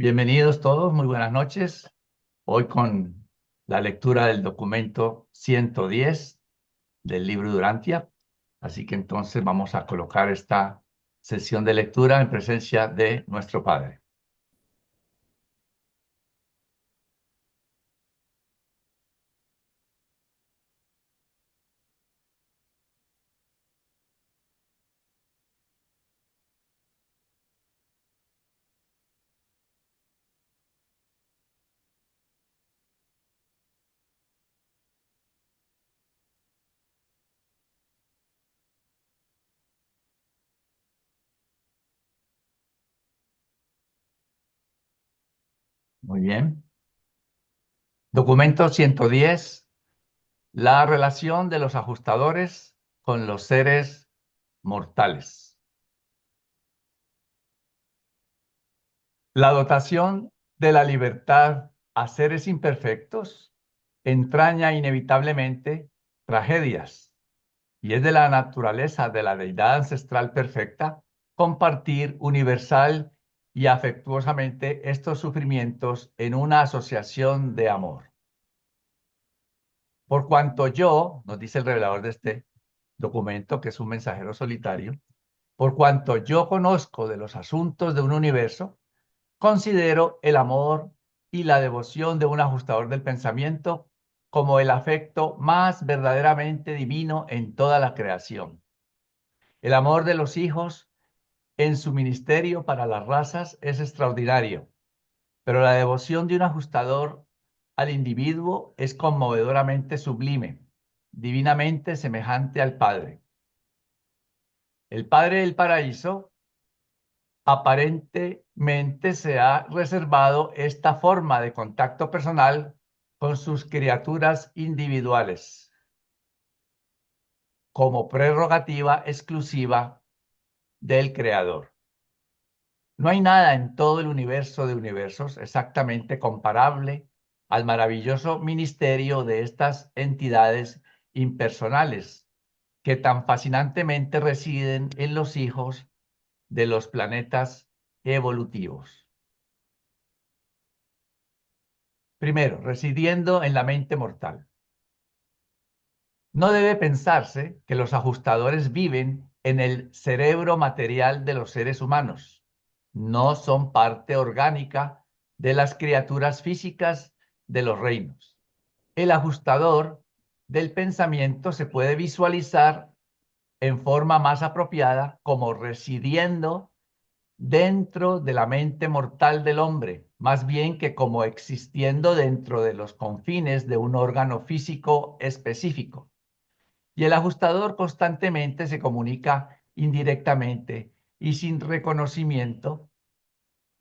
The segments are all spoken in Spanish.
Bienvenidos todos, muy buenas noches. Hoy con la lectura del documento 110 del libro Durantia. Así que entonces vamos a colocar esta sesión de lectura en presencia de nuestro Padre. Muy bien. Documento 110, la relación de los ajustadores con los seres mortales. La dotación de la libertad a seres imperfectos entraña inevitablemente tragedias, y es de la naturaleza de la deidad ancestral perfecta compartir universal y afectuosamente estos sufrimientos en una asociación de amor. Por cuanto yo, nos dice el revelador de este documento, que es un mensajero solitario, por cuanto yo conozco de los asuntos de un universo, considero el amor y la devoción de un ajustador del pensamiento como el afecto más verdaderamente divino en toda la creación. El amor de los hijos en su ministerio para las razas es extraordinario, pero la devoción de un ajustador al individuo es conmovedoramente sublime, divinamente semejante al Padre. El Padre del Paraíso aparentemente se ha reservado esta forma de contacto personal con sus criaturas individuales como prerrogativa exclusiva del Creador. No hay nada en todo el universo de universos exactamente comparable al maravilloso ministerio de estas entidades impersonales que tan fascinantemente residen en los hijos de los planetas evolutivos. Primero, residiendo en la mente mortal. No debe pensarse que los ajustadores viven en el cerebro material de los seres humanos. No son parte orgánica de las criaturas físicas de los reinos. El ajustador del pensamiento se puede visualizar en forma más apropiada como residiendo dentro de la mente mortal del hombre, más bien que como existiendo dentro de los confines de un órgano físico específico. Y el ajustador constantemente se comunica indirectamente y sin reconocimiento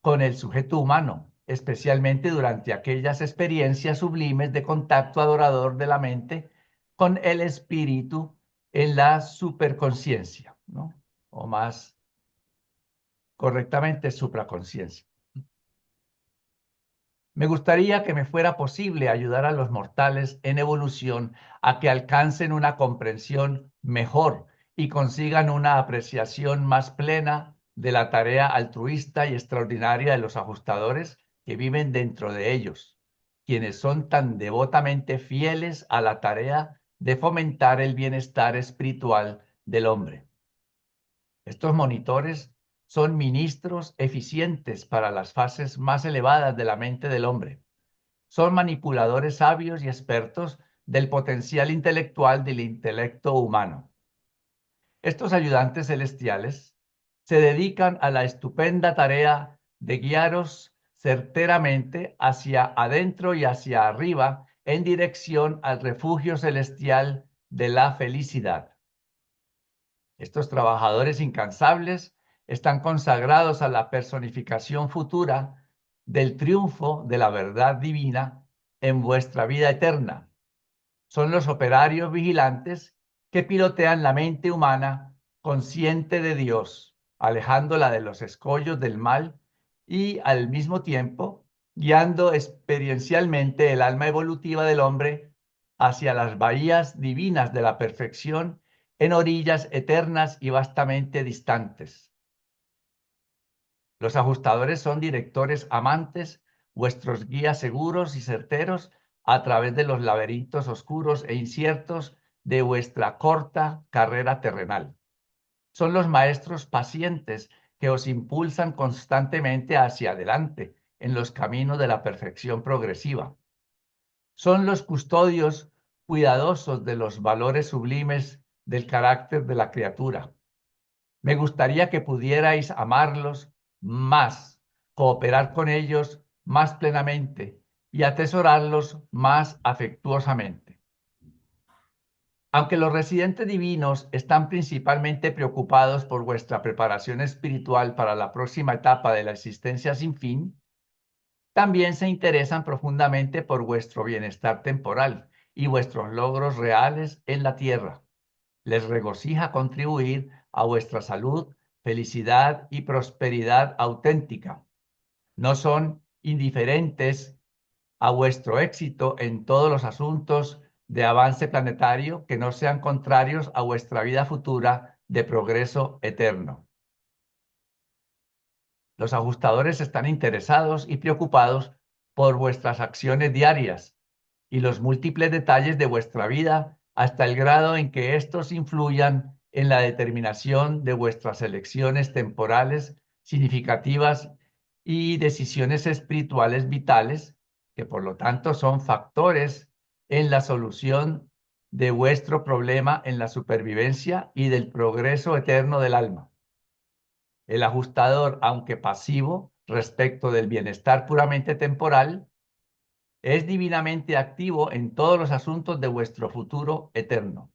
con el sujeto humano, especialmente durante aquellas experiencias sublimes de contacto adorador de la mente con el espíritu en la superconciencia, ¿no? O más correctamente, supraconciencia. Me gustaría que me fuera posible ayudar a los mortales en evolución a que alcancen una comprensión mejor y consigan una apreciación más plena de la tarea altruista y extraordinaria de los ajustadores que viven dentro de ellos, quienes son tan devotamente fieles a la tarea de fomentar el bienestar espiritual del hombre. Estos monitores son ministros eficientes para las fases más elevadas de la mente del hombre. Son manipuladores sabios y expertos del potencial intelectual del intelecto humano. Estos ayudantes celestiales se dedican a la estupenda tarea de guiaros certeramente hacia adentro y hacia arriba en dirección al refugio celestial de la felicidad. Estos trabajadores incansables están consagrados a la personificación futura del triunfo de la verdad divina en vuestra vida eterna. Son los operarios vigilantes que pilotean la mente humana consciente de Dios, alejándola de los escollos del mal y al mismo tiempo guiando experiencialmente el alma evolutiva del hombre hacia las bahías divinas de la perfección en orillas eternas y vastamente distantes. Los ajustadores son directores amantes, vuestros guías seguros y certeros a través de los laberintos oscuros e inciertos de vuestra corta carrera terrenal. Son los maestros pacientes que os impulsan constantemente hacia adelante en los caminos de la perfección progresiva. Son los custodios cuidadosos de los valores sublimes del carácter de la criatura. Me gustaría que pudierais amarlos más, cooperar con ellos más plenamente y atesorarlos más afectuosamente. Aunque los residentes divinos están principalmente preocupados por vuestra preparación espiritual para la próxima etapa de la existencia sin fin, también se interesan profundamente por vuestro bienestar temporal y vuestros logros reales en la tierra. Les regocija contribuir a vuestra salud, felicidad y prosperidad auténtica. No son indiferentes a vuestro éxito en todos los asuntos de avance planetario que no sean contrarios a vuestra vida futura de progreso eterno. Los ajustadores están interesados y preocupados por vuestras acciones diarias y los múltiples detalles de vuestra vida hasta el grado en que estos influyan en la determinación de vuestras elecciones temporales significativas y decisiones espirituales vitales, que por lo tanto son factores en la solución de vuestro problema en la supervivencia y del progreso eterno del alma. El ajustador, aunque pasivo respecto del bienestar puramente temporal, es divinamente activo en todos los asuntos de vuestro futuro eterno.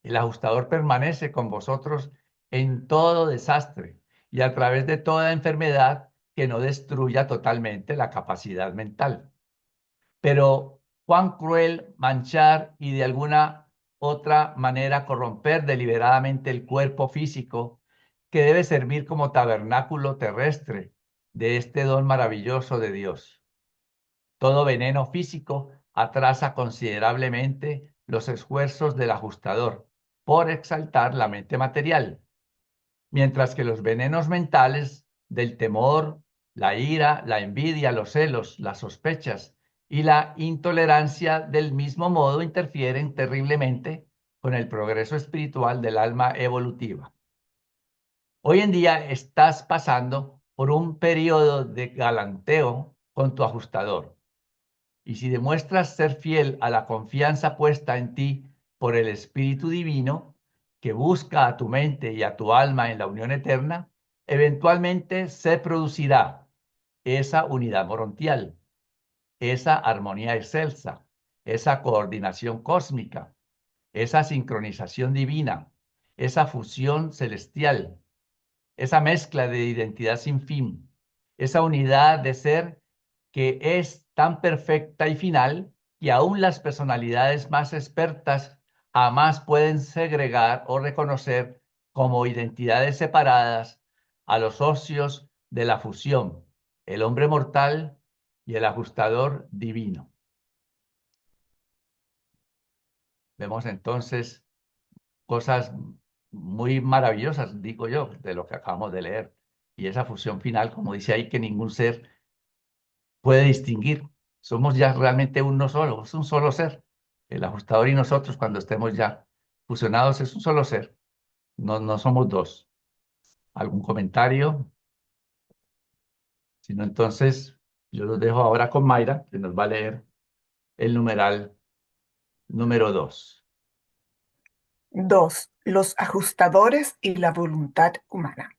El ajustador permanece con vosotros en todo desastre y a través de toda enfermedad que no destruya totalmente la capacidad mental. Pero cuán cruel manchar y de alguna otra manera corromper deliberadamente el cuerpo físico que debe servir como tabernáculo terrestre de este don maravilloso de Dios. Todo veneno físico atrasa considerablemente los esfuerzos del ajustador por exaltar la mente material, mientras que los venenos mentales del temor, la ira, la envidia, los celos, las sospechas y la intolerancia del mismo modo interfieren terriblemente con el progreso espiritual del alma evolutiva. Hoy en día estás pasando por un periodo de galanteo con tu ajustador. Y si demuestras ser fiel a la confianza puesta en ti por el Espíritu Divino, que busca a tu mente y a tu alma en la unión eterna, eventualmente se producirá esa unidad morontial, esa armonía excelsa, esa coordinación cósmica, esa sincronización divina, esa fusión celestial, esa mezcla de identidad sin fin, esa unidad de ser que es tan perfecta y final que aún las personalidades más expertas jamás pueden segregar o reconocer como identidades separadas a los socios de la fusión, el hombre mortal y el ajustador divino. Vemos entonces cosas muy maravillosas, digo yo, de lo que acabamos de leer. Y esa fusión final, como dice ahí, que ningún ser puede distinguir. Somos ya realmente uno solo, es un solo ser. El ajustador y nosotros, cuando estemos ya fusionados, es un solo ser. No, no somos dos. ¿Algún comentario? Si no, entonces yo los dejo ahora con Mayra, que nos va a leer el numeral número 2. 2. Los ajustadores y la voluntad humana.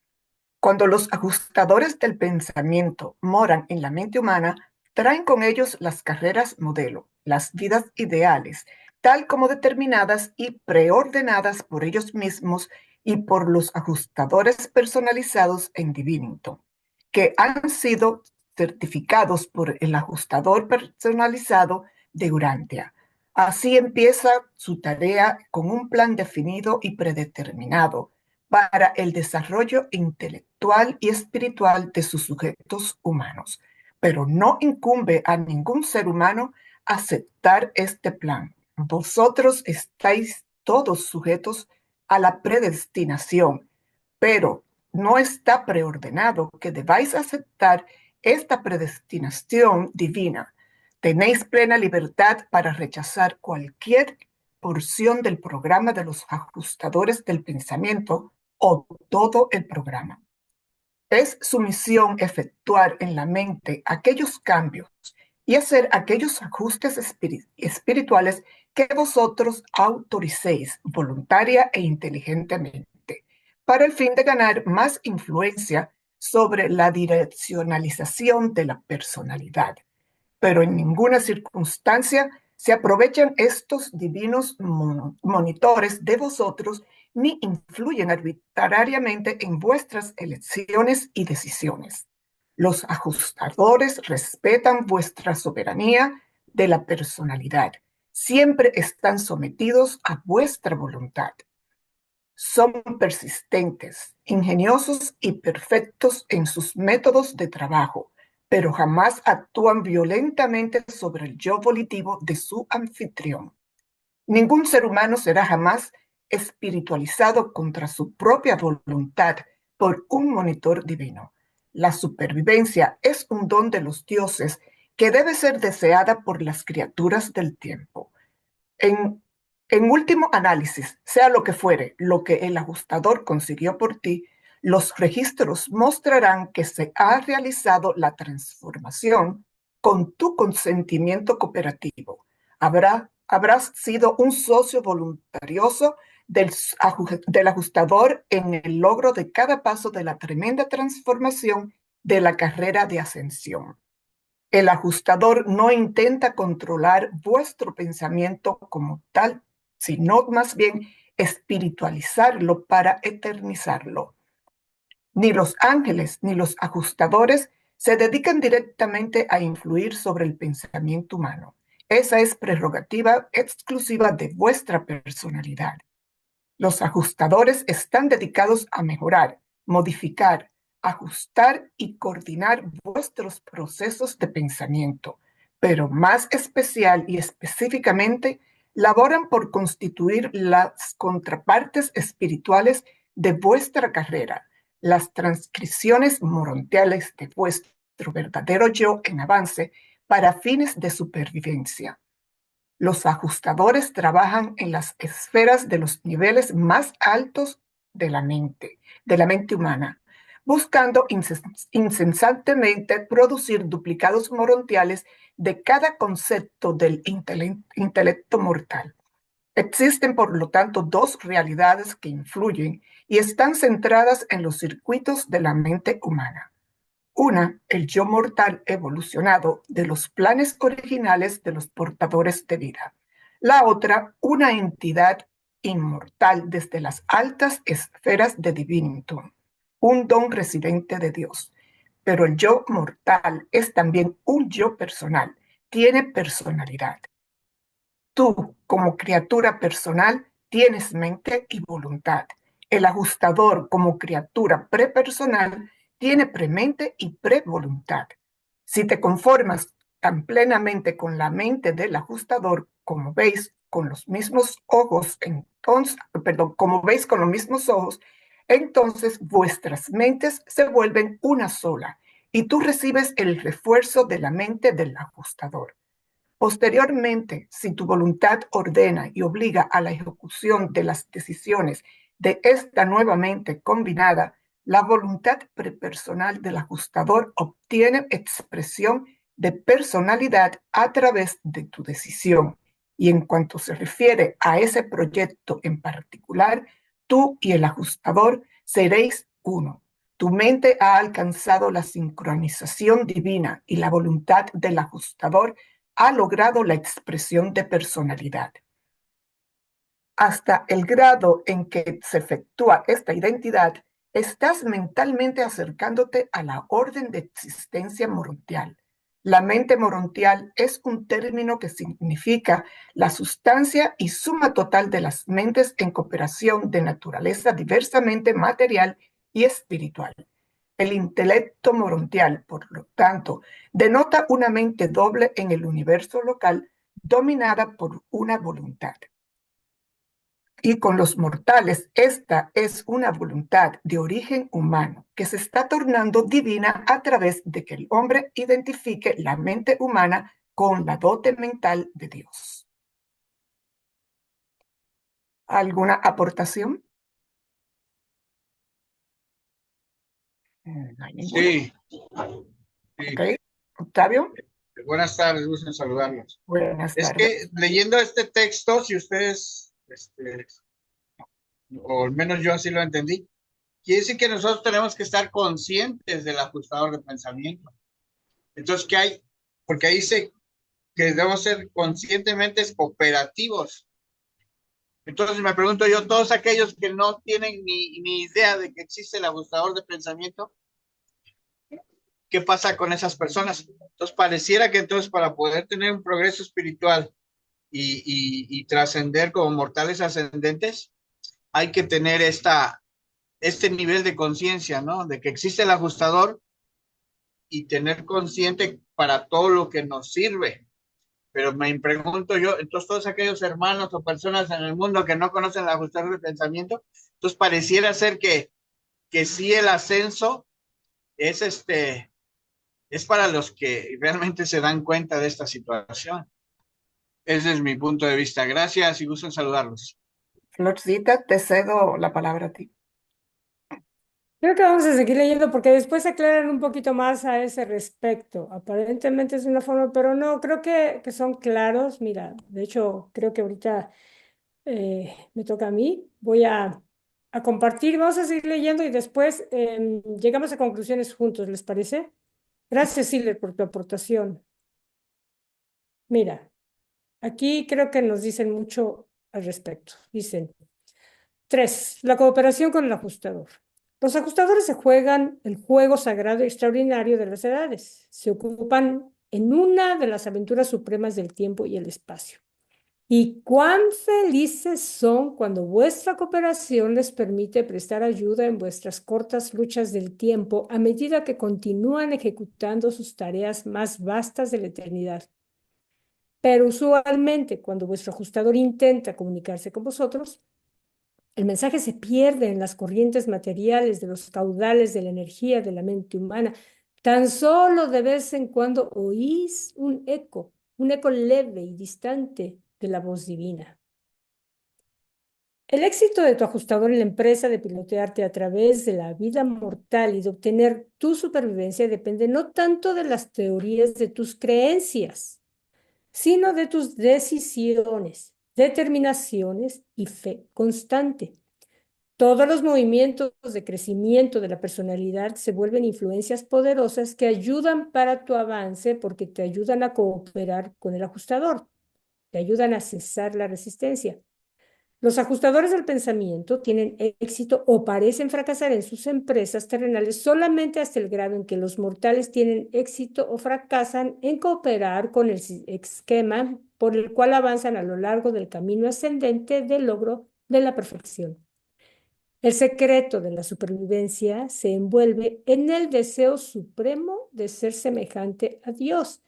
Cuando los ajustadores del pensamiento moran en la mente humana, traen con ellos las carreras modelo, las vidas ideales, tal como determinadas y preordenadas por ellos mismos y por los ajustadores personalizados en Divinington, que han sido certificados por el ajustador personalizado de Urantia. Así empieza su tarea con un plan definido y predeterminado para el desarrollo intelectual y espiritual de sus sujetos humanos. Pero no incumbe a ningún ser humano aceptar este plan. Vosotros estáis todos sujetos a la predestinación, pero no está preordenado que debáis aceptar esta predestinación divina. Tenéis plena libertad para rechazar cualquier porción del programa de los ajustadores del pensamiento o todo el programa. Es su misión efectuar en la mente aquellos cambios y hacer aquellos ajustes espirituales que vosotros autoricéis voluntaria e inteligentemente, para el fin de ganar más influencia sobre la direccionalización de la personalidad. Pero en ninguna circunstancia se aprovechan estos divinos monitores de vosotros ni influyen arbitrariamente en vuestras elecciones y decisiones. Los ajustadores respetan vuestra soberanía de la personalidad. Siempre están sometidos a vuestra voluntad. Son persistentes, ingeniosos y perfectos en sus métodos de trabajo, pero jamás actúan violentamente sobre el yo volitivo de su anfitrión. Ningún ser humano será jamás espiritualizado contra su propia voluntad por un monitor divino. La supervivencia es un don de los dioses que debe ser deseada por las criaturas del tiempo. En, en último análisis, sea lo que fuere lo que el ajustador consiguió por ti, los registros mostrarán que se ha realizado la transformación con tu consentimiento cooperativo. Habrás sido un socio voluntarioso del ajustador en el logro de cada paso de la tremenda transformación de la carrera de ascensión. El ajustador no intenta controlar vuestro pensamiento como tal, sino más bien espiritualizarlo para eternizarlo. Ni los ángeles ni los ajustadores se dedican directamente a influir sobre el pensamiento humano. Esa es prerrogativa exclusiva de vuestra personalidad. Los ajustadores están dedicados a mejorar, modificar, ajustar y coordinar vuestros procesos de pensamiento, pero más especial y específicamente, laboran por constituir las contrapartes espirituales de vuestra carrera, las transcripciones morontiales de vuestro verdadero yo en avance para fines de supervivencia. Los ajustadores trabajan en las esferas de los niveles más altos de la mente humana, buscando incesantemente producir duplicados morontiales de cada concepto del intelecto mortal. Existen, por lo tanto, dos realidades que influyen y están centradas en los circuitos de la mente humana. Una, el yo mortal evolucionado de los planes originales de los portadores de vida. La otra, una entidad inmortal desde las altas esferas de Divinitum, un don residente de Dios. Pero el yo mortal es también un yo personal, tiene personalidad. Tú, como criatura personal, tienes mente y voluntad. El ajustador, como criatura prepersonal, tiene premente y prevoluntad. Si te conformas tan plenamente con la mente del ajustador, como veis con los mismos ojos, entonces vuestras mentes se vuelven una sola y tú recibes el refuerzo de la mente del ajustador. Posteriormente, si tu voluntad ordena y obliga a la ejecución de las decisiones de esta nuevamente combinada, la voluntad prepersonal del ajustador obtiene expresión de personalidad a través de tu decisión. Y en cuanto se refiere a ese proyecto en particular, tú y el ajustador seréis uno. Tu mente ha alcanzado la sincronización divina y la voluntad del ajustador ha logrado la expresión de personalidad. Hasta el grado en que se efectúa esta identidad, estás mentalmente acercándote a la orden de existencia morontial. La mente morontial es un término que significa la sustancia y suma total de las mentes en cooperación de naturaleza diversamente material y espiritual. El intelecto morontial, por lo tanto, denota una mente doble en el universo local dominada por una voluntad. Y con los mortales, esta es una voluntad de origen humano que se está tornando divina a través de que el hombre identifique la mente humana con la dote mental de Dios. ¿Alguna aportación? No hay ninguna. Sí, Ok. sí. Octavio, Buenas tardes, gusto en saludarlos. buenas Es tardes. que leyendo este texto, si ustedes, o al menos yo así lo entendí, quiere decir que nosotros tenemos que estar conscientes del ajustador de pensamiento. Entonces, ¿qué hay? Porque ahí dice que debemos ser conscientemente cooperativos. Entonces me pregunto yo, todos aquellos que no tienen ni idea de que existe el ajustador de pensamiento, ¿qué pasa con esas personas? Entonces pareciera que entonces para poder tener un progreso espiritual y trascender como mortales ascendentes, hay que tener este nivel de conciencia, ¿no? De que existe el ajustador y tener consciente para todo lo que nos sirve. Pero me pregunto yo, entonces todos aquellos hermanos o personas en el mundo que no conocen el ajustador de pensamiento, entonces pareciera ser que sí el ascenso es es para los que realmente se dan cuenta de esta situación. Ese es mi punto de vista. Gracias y gusto en saludarlos. Florcita, te cedo la palabra a ti. Creo que vamos a seguir leyendo porque después aclaran un poquito más a ese respecto. Aparentemente es una forma, pero no, creo que son claros. Mira, de hecho, creo que ahorita me toca a mí. Voy a compartir, vamos a seguir leyendo y después llegamos a conclusiones juntos, ¿les parece? Gracias, Silver, por tu aportación. Mira, aquí creo que nos dicen mucho al respecto. Dicen. 3. La cooperación con el ajustador. Los ajustadores se juegan el juego sagrado y extraordinario de las edades. Se ocupan en una de las aventuras supremas del tiempo y el espacio. Y cuán felices son cuando vuestra cooperación les permite prestar ayuda en vuestras cortas luchas del tiempo a medida que continúan ejecutando sus tareas más vastas de la eternidad. Pero usualmente, cuando vuestro ajustador intenta comunicarse con vosotros, el mensaje se pierde en las corrientes materiales de los caudales de la energía de la mente humana. Tan solo de vez en cuando oís un eco leve y distante de la voz divina. El éxito de tu ajustador en la empresa de pilotearte a través de la vida mortal y de obtener tu supervivencia depende no tanto de las teorías de tus creencias, sino de tus decisiones, determinaciones y fe constante. Todos los movimientos de crecimiento de la personalidad se vuelven influencias poderosas que ayudan para tu avance porque te ayudan a cooperar con el ajustador, te ayudan a cesar la resistencia. Los ajustadores del pensamiento tienen éxito o parecen fracasar en sus empresas terrenales solamente hasta el grado en que los mortales tienen éxito o fracasan en cooperar con el esquema por el cual avanzan a lo largo del camino ascendente del logro de la perfección. El secreto de la supervivencia se envuelve en el deseo supremo de ser semejante a Dios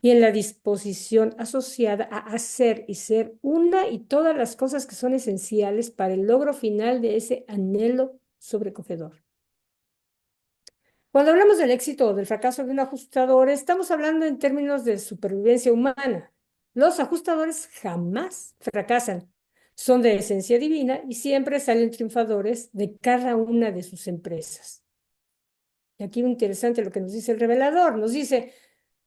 y en la disposición asociada a hacer y ser una y todas las cosas que son esenciales para el logro final de ese anhelo sobrecogedor. Cuando hablamos del éxito o del fracaso de un ajustador, estamos hablando en términos de supervivencia humana. Los ajustadores jamás fracasan. Son de esencia divina y siempre salen triunfadores de cada una de sus empresas. Y aquí interesante lo que nos dice el revelador. Nos dice,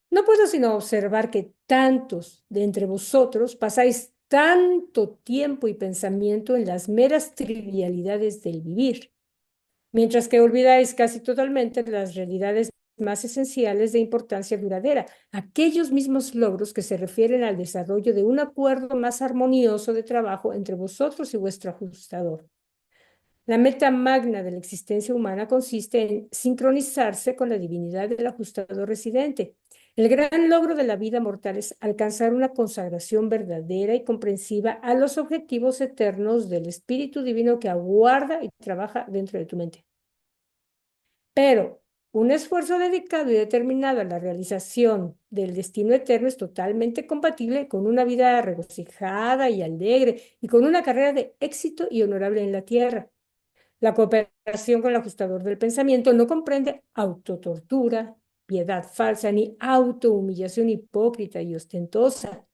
no puedo sino observar que tantos de entre vosotros pasáis tanto tiempo y pensamiento en las meras trivialidades del vivir, mientras que olvidáis casi totalmente las realidades más esenciales de importancia duradera, aquellos mismos logros que se refieren al desarrollo de un acuerdo más armonioso de trabajo entre vosotros y vuestro ajustador. La meta magna de la existencia humana consiste en sincronizarse con la divinidad del ajustador residente. El gran logro de la vida mortal es alcanzar una consagración verdadera y comprensiva a los objetivos eternos del Espíritu Divino que aguarda y trabaja dentro de tu mente. Pero Un esfuerzo dedicado y determinado a la realización del destino eterno es totalmente compatible con una vida regocijada y alegre y con una carrera de éxito y honorable en la tierra. La cooperación con el ajustador del pensamiento no comprende autotortura, piedad falsa ni autohumillación hipócrita y ostentosa.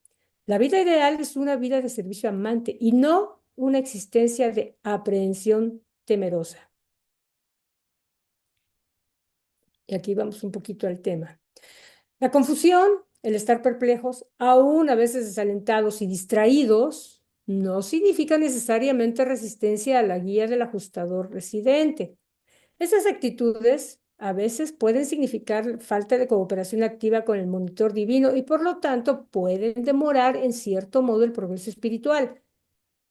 La vida ideal es una vida de servicio amante y no una existencia de aprehensión temerosa. Y aquí vamos un poquito al tema. La confusión, el estar perplejos, aún a veces desalentados y distraídos, no significa necesariamente resistencia a la guía del ajustador residente. Esas actitudes a veces pueden significar falta de cooperación activa con el monitor divino y por lo tanto pueden demorar en cierto modo el progreso espiritual.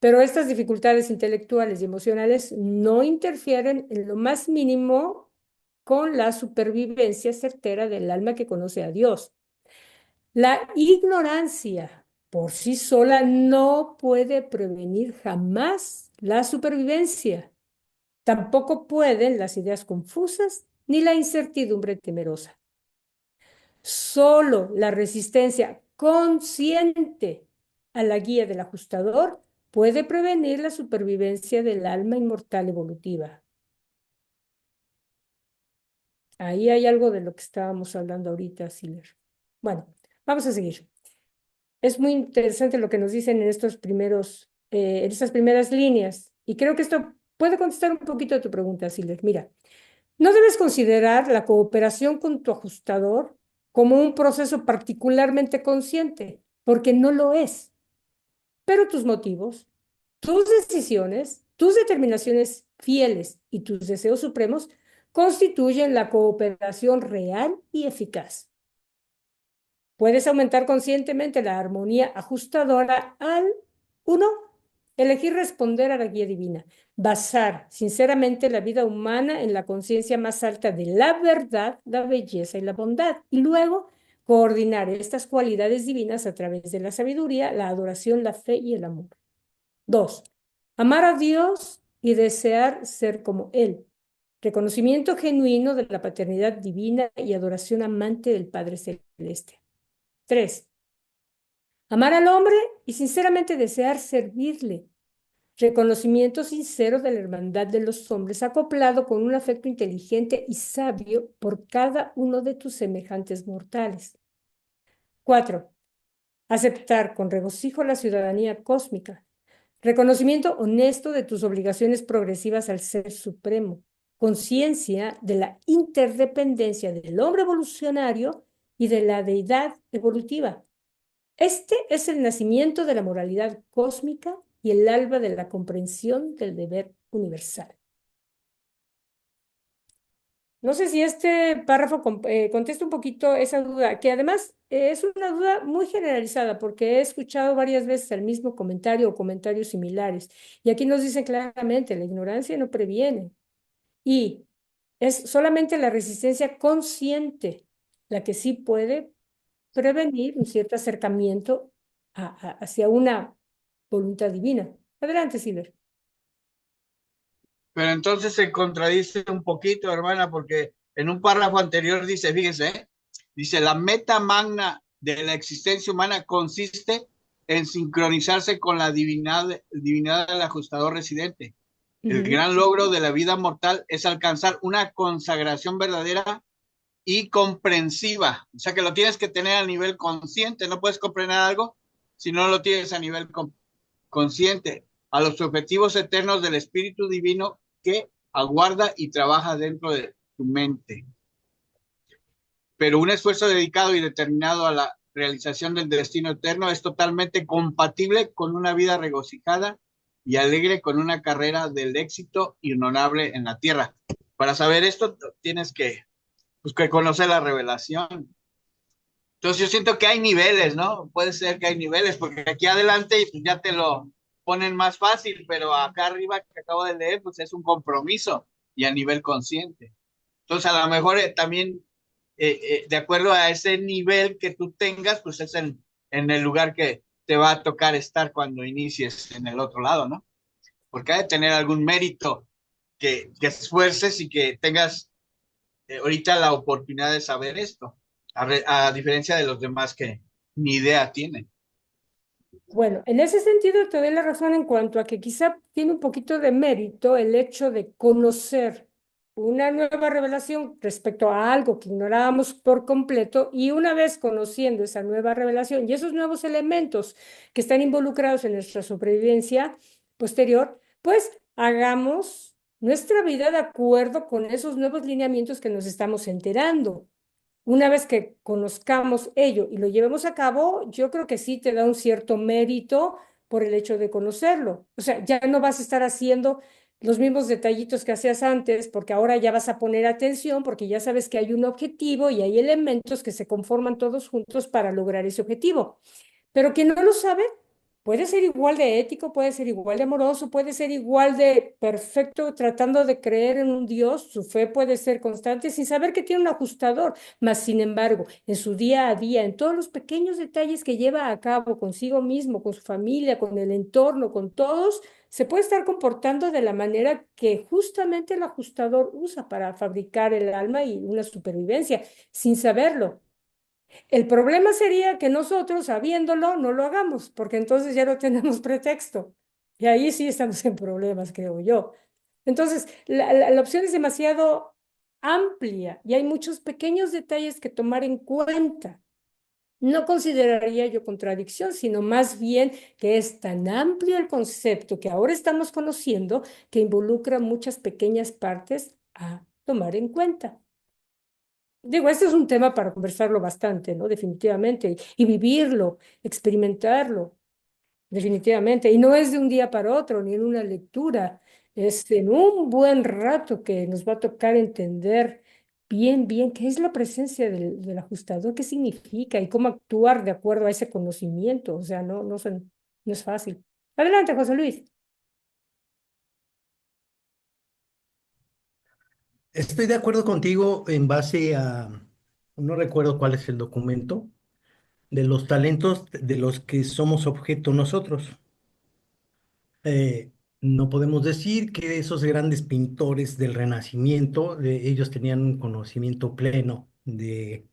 Pero estas dificultades intelectuales y emocionales no interfieren en lo más mínimo con la supervivencia certera del alma que conoce a Dios. La ignorancia por sí sola no puede prevenir jamás la supervivencia. Tampoco pueden las ideas confusas ni la incertidumbre temerosa. Solo la resistencia consciente a la guía del ajustador puede prevenir la supervivencia del alma inmortal evolutiva. Ahí hay algo de lo que estábamos hablando ahorita, Siller. Bueno, vamos a seguir. Es muy interesante lo que nos dicen en estas primeras líneas. Y creo que esto puede contestar un poquito a tu pregunta, Siller. Mira, no debes considerar la cooperación con tu ajustador como un proceso particularmente consciente, porque no lo es. Pero tus motivos, tus decisiones, tus determinaciones fieles y tus deseos supremos constituyen la cooperación real y eficaz. Puedes aumentar conscientemente la armonía ajustadora al 1. Elegir responder a la guía divina. Basar sinceramente la vida humana en la conciencia más alta de la verdad, la belleza y la bondad. Y luego coordinar estas cualidades divinas a través de la sabiduría, la adoración, la fe y el amor. 2. Amar a Dios y desear ser como Él. Reconocimiento genuino de la paternidad divina y adoración amante del Padre Celeste. 3. Amar al hombre y sinceramente desear servirle. Reconocimiento sincero de la hermandad de los hombres, acoplado con un afecto inteligente y sabio por cada uno de tus semejantes mortales. 4. Aceptar con regocijo la ciudadanía cósmica. Reconocimiento honesto de tus obligaciones progresivas al Ser Supremo. Conciencia de la interdependencia del hombre evolucionario y de la deidad evolutiva. Este es el nacimiento de la moralidad cósmica y el alba de la comprensión del deber universal. No sé si este párrafo contesta un poquito esa duda, que además es una duda muy generalizada porque he escuchado varias veces el mismo comentario o comentarios similares. Y aquí nos dicen claramente, la ignorancia no previene. Y es solamente la resistencia consciente la que sí puede prevenir un cierto acercamiento hacia una voluntad divina. Adelante, Silver. Pero entonces se contradice un poquito, hermana, porque en un párrafo anterior dice, fíjense, dice, la meta magna de la existencia humana consiste en sincronizarse con la divinidad del ajustador residente. El gran logro de la vida mortal es alcanzar una consagración verdadera y comprensiva. O sea que lo tienes que tener a nivel consciente, no puedes comprender algo si no lo tienes a nivel consciente, a los objetivos eternos del Espíritu Divino que aguarda y trabaja dentro de tu mente. Pero un esfuerzo dedicado y determinado a la realización del destino eterno es totalmente compatible con una vida regocijada y alegre, con una carrera del éxito y honorable en la tierra. Para saber esto tienes que conocer la revelación. Entonces yo siento que hay niveles, ¿no? Puede ser que hay niveles, porque aquí adelante pues, ya te lo ponen más fácil, pero acá arriba que acabo de leer, pues es un compromiso y a nivel consciente. Entonces a lo mejor también, de acuerdo a ese nivel que tú tengas, pues es en el lugar que te va a tocar estar cuando inicies en el otro lado, ¿no? Porque hay de tener algún mérito que esfuerces y que tengas ahorita la oportunidad de saber esto, a diferencia de los demás que ni idea tienen. Bueno, en ese sentido te doy la razón en cuanto a que quizá tiene un poquito de mérito el hecho de conocer una nueva revelación respecto a algo que ignorábamos por completo y una vez conociendo esa nueva revelación y esos nuevos elementos que están involucrados en nuestra sobrevivencia posterior, pues hagamos nuestra vida de acuerdo con esos nuevos lineamientos que nos estamos enterando. Una vez que conozcamos ello y lo llevemos a cabo, yo creo que sí te da un cierto mérito por el hecho de conocerlo. O sea, ya no vas a estar haciendo los mismos detallitos que hacías antes, porque ahora ya vas a poner atención, porque ya sabes que hay un objetivo y hay elementos que se conforman todos juntos para lograr ese objetivo. Pero quien no lo sabe, puede ser igual de ético, puede ser igual de amoroso, puede ser igual de perfecto tratando de creer en un Dios, su fe puede ser constante sin saber que tiene un ajustador, mas sin embargo, en su día a día, en todos los pequeños detalles que lleva a cabo consigo mismo, con su familia, con el entorno, con todos, se puede estar comportando de la manera que justamente el ajustador usa para fabricar el alma y una supervivencia, sin saberlo. El problema sería que nosotros, sabiéndolo, no lo hagamos, porque entonces ya no tenemos pretexto. Y ahí sí estamos en problemas, creo yo. Entonces, la opción es demasiado amplia y hay muchos pequeños detalles que tomar en cuenta. No consideraría yo contradicción, sino más bien que es tan amplio el concepto que ahora estamos conociendo que involucra muchas pequeñas partes a tomar en cuenta. Digo, este es un tema para conversarlo bastante, ¿no? Definitivamente. Y vivirlo, experimentarlo, definitivamente. Y no es de un día para otro, ni en una lectura. Es en un buen rato que nos va a tocar entender bien, bien qué es la presencia del ajustador, qué significa y cómo actuar de acuerdo a ese conocimiento. O sea, no es fácil. Adelante, José Luis. Estoy de acuerdo contigo en base a, no recuerdo cuál es el documento, de los talentos de los que somos objeto nosotros. No podemos decir que esos grandes pintores del Renacimiento, ellos tenían un conocimiento pleno de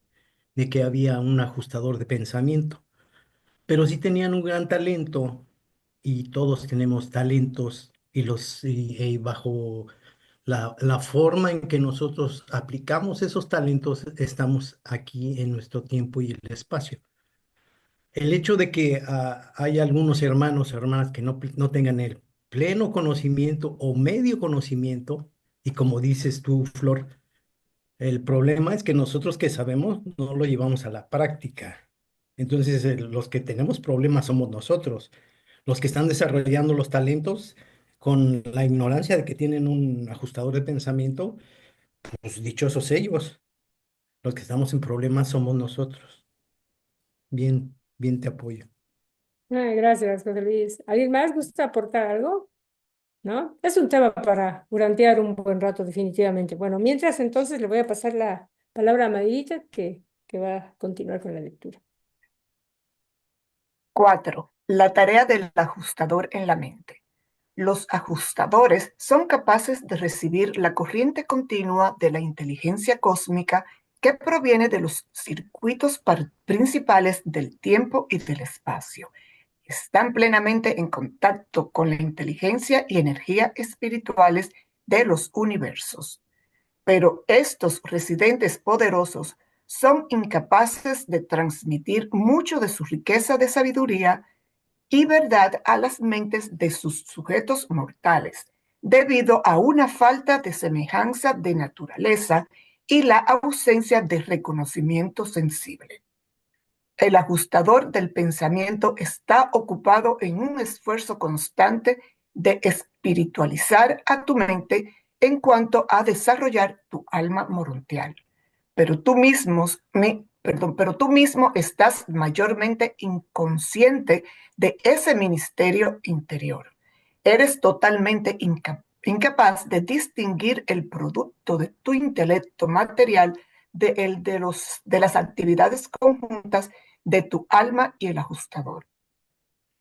que había un ajustador de pensamiento, pero sí tenían un gran talento y todos tenemos talentos y bajo la forma en que nosotros aplicamos esos talentos, estamos aquí en nuestro tiempo y el espacio. El hecho de que hay algunos hermanos o hermanas que no tengan el pleno conocimiento o medio conocimiento, y como dices tú, Flor, el problema es que nosotros que sabemos no lo llevamos a la práctica. Entonces, los que tenemos problemas somos nosotros, los que están desarrollando los talentos con la ignorancia de que tienen un ajustador de pensamiento, pues dichosos ellos. Los que estamos en problemas somos nosotros. Bien, bien te apoyo. Ay, gracias, José Luis. ¿Alguien más gusta aportar algo? ¿No? Es un tema para durantear un buen rato, definitivamente. Bueno, mientras entonces le voy a pasar la palabra a Mayrita, que va a continuar con la lectura. 4. La tarea del ajustador en la mente. Los ajustadores son capaces de recibir la corriente continua de la inteligencia cósmica que proviene de los circuitos principales del tiempo y del espacio. Están plenamente en contacto con la inteligencia y energía espirituales de los universos. Pero estos residentes poderosos son incapaces de transmitir mucho de su riqueza de sabiduría y verdad a las mentes de sus sujetos mortales, debido a una falta de semejanza de naturaleza y la ausencia de reconocimiento sensible. El ajustador del pensamiento está ocupado en un esfuerzo constante de espiritualizar a tu mente en cuanto a desarrollar tu alma morontial. Pero pero tú mismo estás mayormente inconsciente de ese ministerio interior. Eres totalmente incapaz de distinguir el producto de tu intelecto material de las actividades conjuntas de tu alma y el ajustador.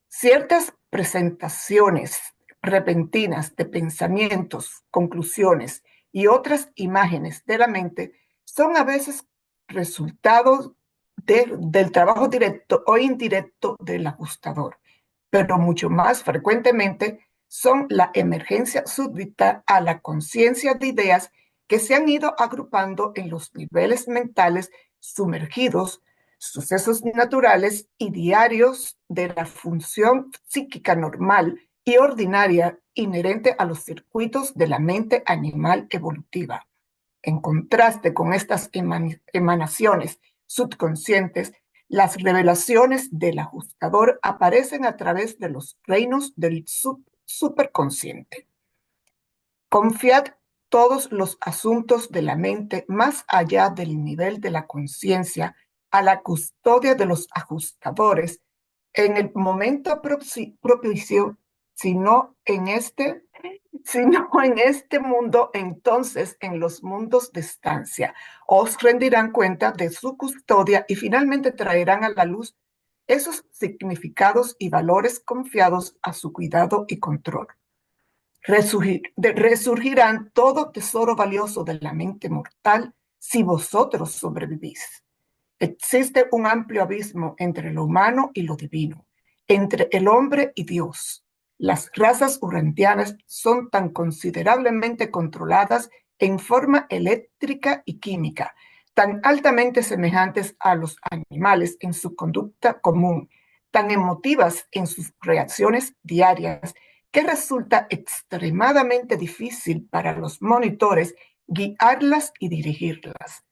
Ciertas presentaciones repentinas de pensamientos, conclusiones y otras imágenes de la mente son a veces resultados del trabajo directo o indirecto del ajustador, pero mucho más frecuentemente son la emergencia súbita a la conciencia de ideas que se han ido agrupando en los niveles mentales sumergidos, sucesos naturales y diarios de la función psíquica normal y ordinaria inherente a los circuitos de la mente animal evolutiva. En contraste con estas emanaciones subconscientes, las revelaciones del ajustador aparecen a través de los reinos del superconsciente. Confiad todos los asuntos de la mente más allá del nivel de la conciencia a la custodia de los ajustadores en el momento propicio, sino en este mundo, entonces en los mundos de estancia. Os rendirán cuenta de su custodia y finalmente traerán a la luz esos significados y valores confiados a su cuidado y control. Resurgirán todo tesoro valioso de la mente mortal si vosotros sobrevivís. Existe un amplio abismo entre lo humano y lo divino, entre el hombre y Dios. Las razas urantianas son tan considerablemente controladas en forma eléctrica y química, tan altamente semejantes a los animales en su conducta común, tan emotivas en sus reacciones diarias, que resulta extremadamente difícil para los monitores guiarlas y dirigirlas.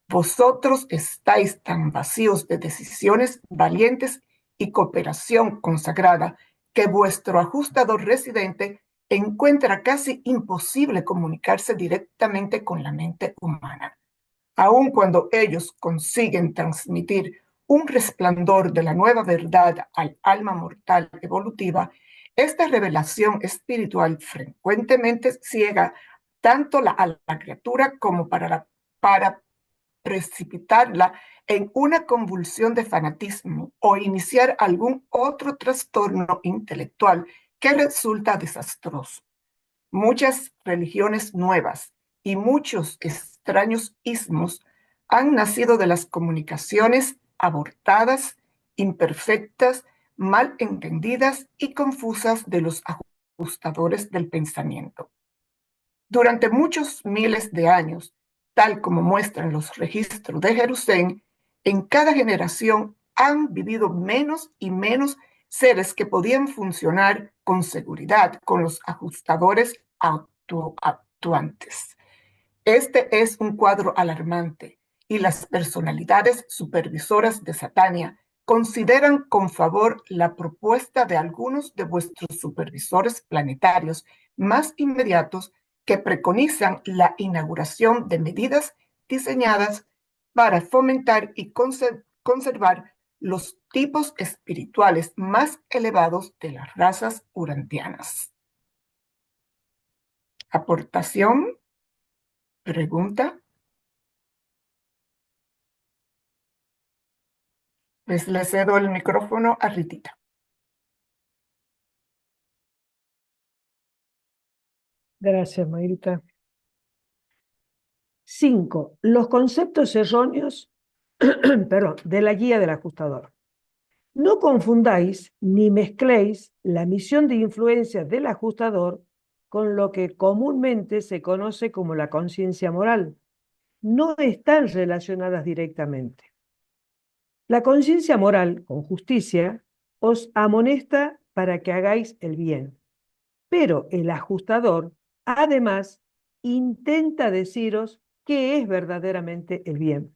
Vosotros estáis tan vacíos de decisiones valientes y cooperación consagrada que vuestro ajustador residente encuentra casi imposible comunicarse directamente con la mente humana. Aun cuando ellos consiguen transmitir un resplandor de la nueva verdad al alma mortal evolutiva, esta revelación espiritual frecuentemente ciega tanto a la criatura como para precipitarla en una convulsión de fanatismo o iniciar algún otro trastorno intelectual que resulta desastroso. Muchas religiones nuevas y muchos extraños ismos han nacido de las comunicaciones abortadas, imperfectas, mal entendidas y confusas de los ajustadores del pensamiento. Durante muchos miles de años, tal como muestran los registros de Jerusalén, en cada generación han vivido menos y menos seres que podían funcionar con seguridad con los ajustadores actuantes. Este es un cuadro alarmante y las personalidades supervisoras de Satania consideran con favor la propuesta de algunos de vuestros supervisores planetarios más inmediatos que preconizan la inauguración de medidas diseñadas para fomentar y conservar los tipos espirituales más elevados de las razas urantianas. Aportación, pregunta. Pues le cedo el micrófono a Ritita. Gracias, Mayrita. 5. Los conceptos erróneos perdón, de la guía del ajustador. No confundáis ni mezcléis la misión de influencia del ajustador con lo que comúnmente se conoce como la conciencia moral. No están relacionadas directamente. La conciencia moral, con justicia, os amonesta para que hagáis el bien. Pero el ajustador, además, intenta deciros qué es verdaderamente el bien.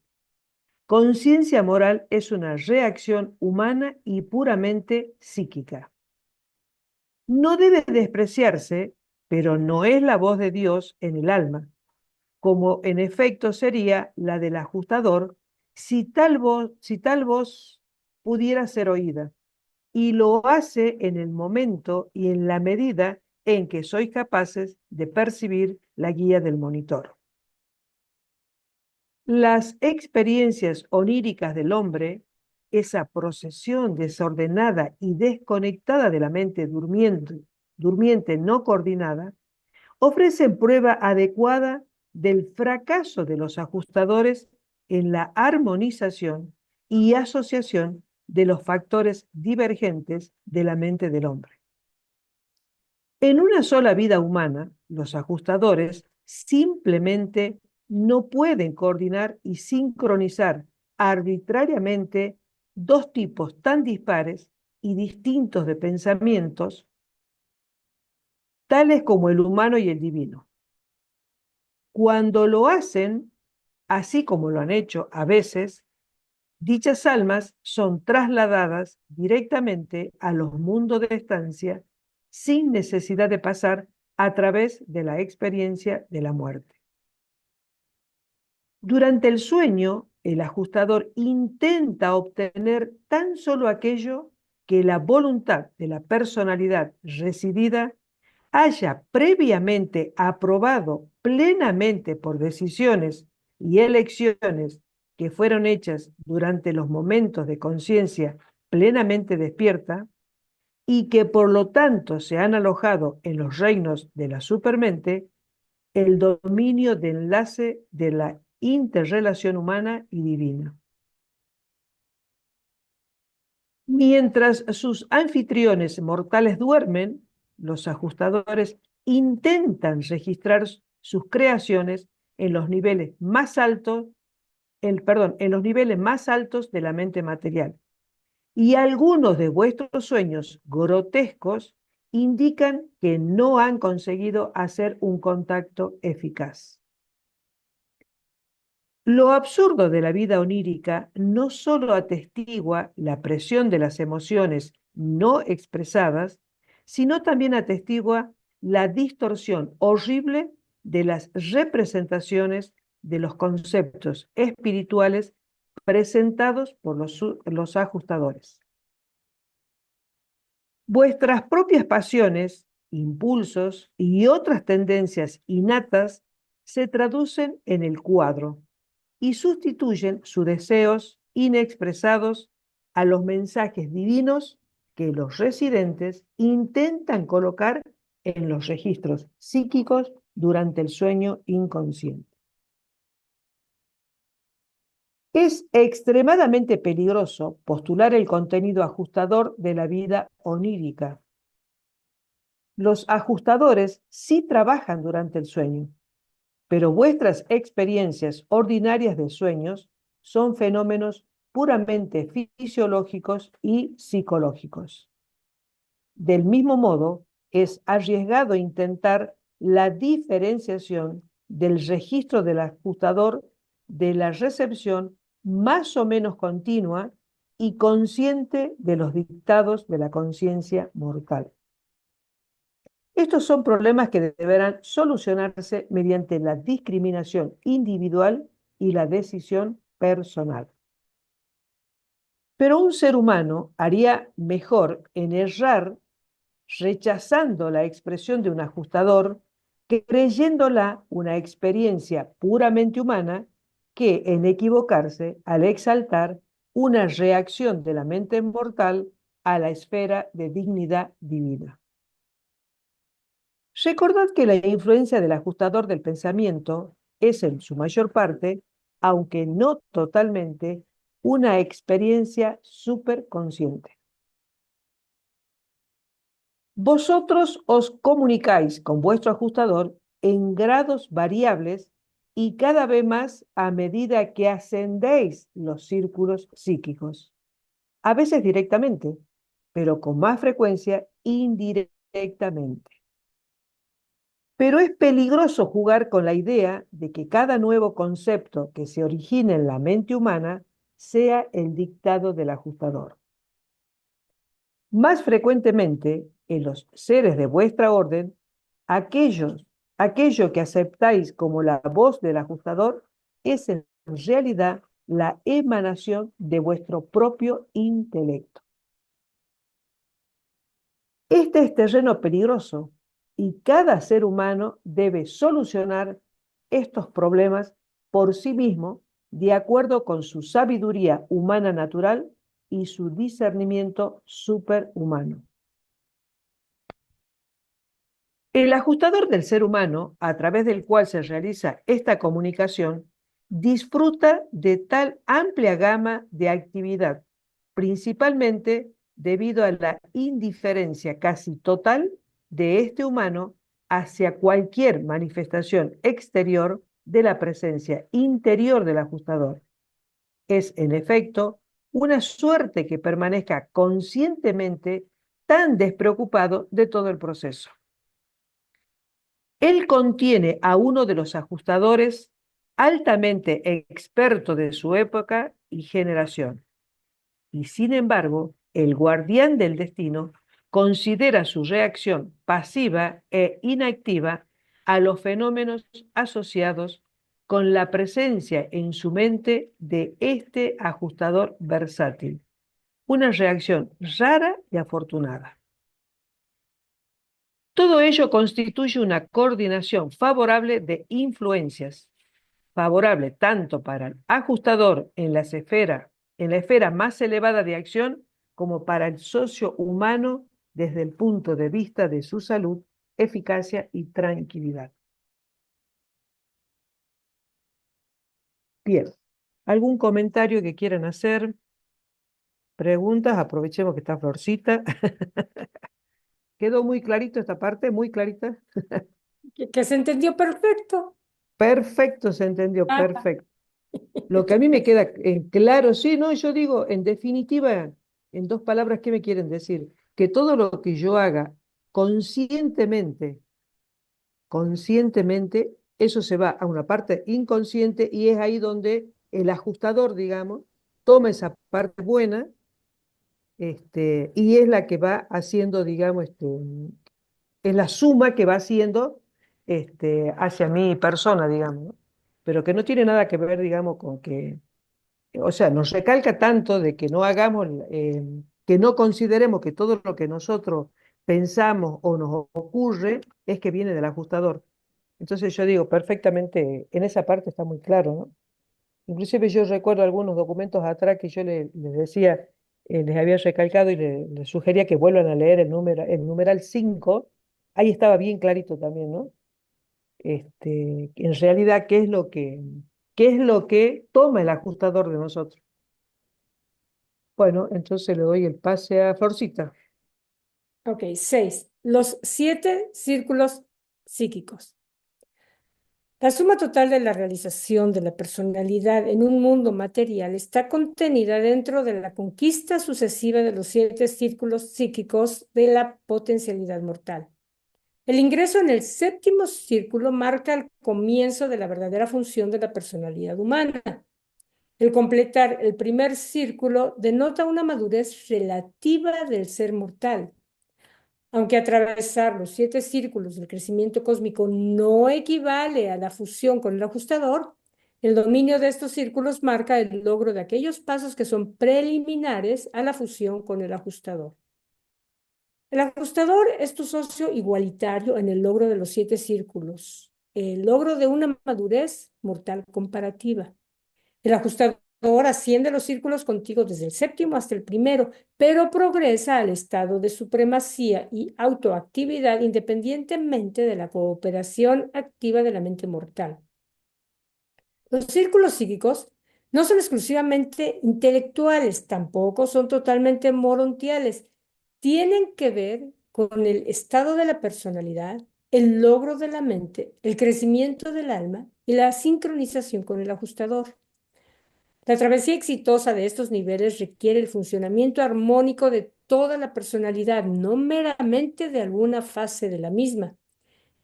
Conciencia moral es una reacción humana y puramente psíquica. No debe despreciarse, pero no es la voz de Dios en el alma, como en efecto sería la del ajustador si tal voz pudiera ser oída, y lo hace en el momento y en la medida en que sois capaces de percibir la guía del monitor. Las experiencias oníricas del hombre, esa procesión desordenada y desconectada de la mente durmiente no coordinada, ofrecen prueba adecuada del fracaso de los ajustadores en la armonización y asociación de los factores divergentes de la mente del hombre. En una sola vida humana, los ajustadores simplemente no pueden coordinar y sincronizar arbitrariamente dos tipos tan dispares y distintos de pensamientos, tales como el humano y el divino. Cuando lo hacen, así como lo han hecho a veces, dichas almas son trasladadas directamente a los mundos de estancia sin necesidad de pasar a través de la experiencia de la muerte. Durante el sueño, el ajustador intenta obtener tan solo aquello que la voluntad de la personalidad residida haya previamente aprobado plenamente por decisiones y elecciones que fueron hechas durante los momentos de conciencia plenamente despierta y que por lo tanto se han alojado en los reinos de la supermente, el dominio de enlace de la interrelación humana y divina. Mientras sus anfitriones mortales duermen, los ajustadores intentan registrar sus creaciones en los niveles más altos, en los niveles más altos de la mente material. Y algunos de vuestros sueños grotescos indican que no han conseguido hacer un contacto eficaz. Lo absurdo de la vida onírica no solo atestigua la presión de las emociones no expresadas, sino también atestigua la distorsión horrible de las representaciones de los conceptos espirituales presentados por los ajustadores. Vuestras propias pasiones, impulsos y otras tendencias innatas se traducen en el cuadro y sustituyen sus deseos inexpresados a los mensajes divinos que los residentes intentan colocar en los registros psíquicos durante el sueño inconsciente. Es extremadamente peligroso postular el contenido ajustador de la vida onírica. Los ajustadores sí trabajan durante el sueño, pero vuestras experiencias ordinarias de sueños son fenómenos puramente fisiológicos y psicológicos. Del mismo modo, es arriesgado intentar la diferenciación del registro del ajustador de la recepción más o menos continua y consciente de los dictados de la conciencia mortal. Estos son problemas que deberán solucionarse mediante la discriminación individual y la decisión personal. Pero un ser humano haría mejor en errar rechazando la expresión de un ajustador que creyéndola una experiencia puramente humana que en equivocarse al exaltar una reacción de la mente mortal a la esfera de dignidad divina. Recordad que la influencia del ajustador del pensamiento es en su mayor parte, aunque no totalmente, una experiencia superconsciente. Vosotros os comunicáis con vuestro ajustador en grados variables y cada vez más a medida que ascendéis los círculos psíquicos. A veces directamente, pero con más frecuencia indirectamente. Pero es peligroso jugar con la idea de que cada nuevo concepto que se origine en la mente humana sea el dictado del ajustador. Más frecuentemente, en los seres de vuestra orden, aquello que aceptáis como la voz del ajustador es en realidad la emanación de vuestro propio intelecto. Este es terreno peligroso y cada ser humano debe solucionar estos problemas por sí mismo de acuerdo con su sabiduría humana natural y su discernimiento superhumano. El ajustador del ser humano, a través del cual se realiza esta comunicación, disfruta de tal amplia gama de actividad, principalmente debido a la indiferencia casi total de este humano hacia cualquier manifestación exterior de la presencia interior del ajustador. Es, en efecto, una suerte que permanezca conscientemente tan despreocupado de todo el proceso. Él contiene a uno de los ajustadores altamente experto de su época y generación. Y sin embargo, el guardián del destino considera su reacción pasiva e inactiva a los fenómenos asociados con la presencia en su mente de este ajustador versátil. Una reacción rara y afortunada. Todo ello constituye una coordinación favorable de influencias, favorable tanto para el ajustador en la esfera más elevada de acción, como para el socio humano desde el punto de vista de su salud, eficacia y tranquilidad. Bien, ¿algún comentario que quieran hacer? ¿Preguntas? Aprovechemos que está Florcita. ¿Quedó muy clarito esta parte? ¿Muy clarita? Que se entendió perfecto. Perfecto, se entendió, Ah, perfecto. Lo que a mí me queda claro, sí, no, yo digo, en definitiva, en dos palabras, ¿qué me quieren decir? Que todo lo que yo haga conscientemente, eso se va a una parte inconsciente y es ahí donde el ajustador, digamos, toma esa parte buena, y es la que va haciendo, digamos, es la suma que va haciendo hacia mi persona, digamos, ¿no? Pero que no tiene nada que ver, digamos, con que, o sea, nos recalca tanto de que no hagamos, que no consideremos que todo lo que nosotros pensamos o nos ocurre es que viene del ajustador. Entonces yo digo, perfectamente, en esa parte está muy claro, ¿no? Inclusive yo recuerdo algunos documentos atrás que yo les decía, les había recalcado y les sugería que vuelvan a leer el numeral 5. Ahí estaba bien clarito también, ¿no? En realidad, ¿qué es lo que toma el ajustador de nosotros? Bueno, entonces le doy el pase a Florcita. ok, 6. Los 7 círculos psíquicos. La suma total de la realización de la personalidad en un mundo material está contenida dentro de la conquista sucesiva de los 7 círculos psíquicos de la potencialidad mortal. El ingreso en el séptimo círculo marca el comienzo de la verdadera función de la personalidad humana. El completar el primer círculo denota una madurez relativa del ser mortal. Aunque atravesar los 7 círculos del crecimiento cósmico no equivale a la fusión con el ajustador, el dominio de estos círculos marca el logro de aquellos pasos que son preliminares a la fusión con el ajustador. El ajustador es tu socio igualitario en el logro de los 7 círculos, el logro de una madurez mortal comparativa. El ajustador asciende los círculos contigo desde el séptimo hasta el primero, pero progresa al estado de supremacía y autoactividad independientemente de la cooperación activa de la mente mortal. Los círculos psíquicos no son exclusivamente intelectuales, tampoco son totalmente morontiales. Tienen que ver con el estado de la personalidad, el logro de la mente, el crecimiento del alma y la sincronización con el ajustador. La travesía exitosa de estos niveles requiere el funcionamiento armónico de toda la personalidad, no meramente de alguna fase de la misma.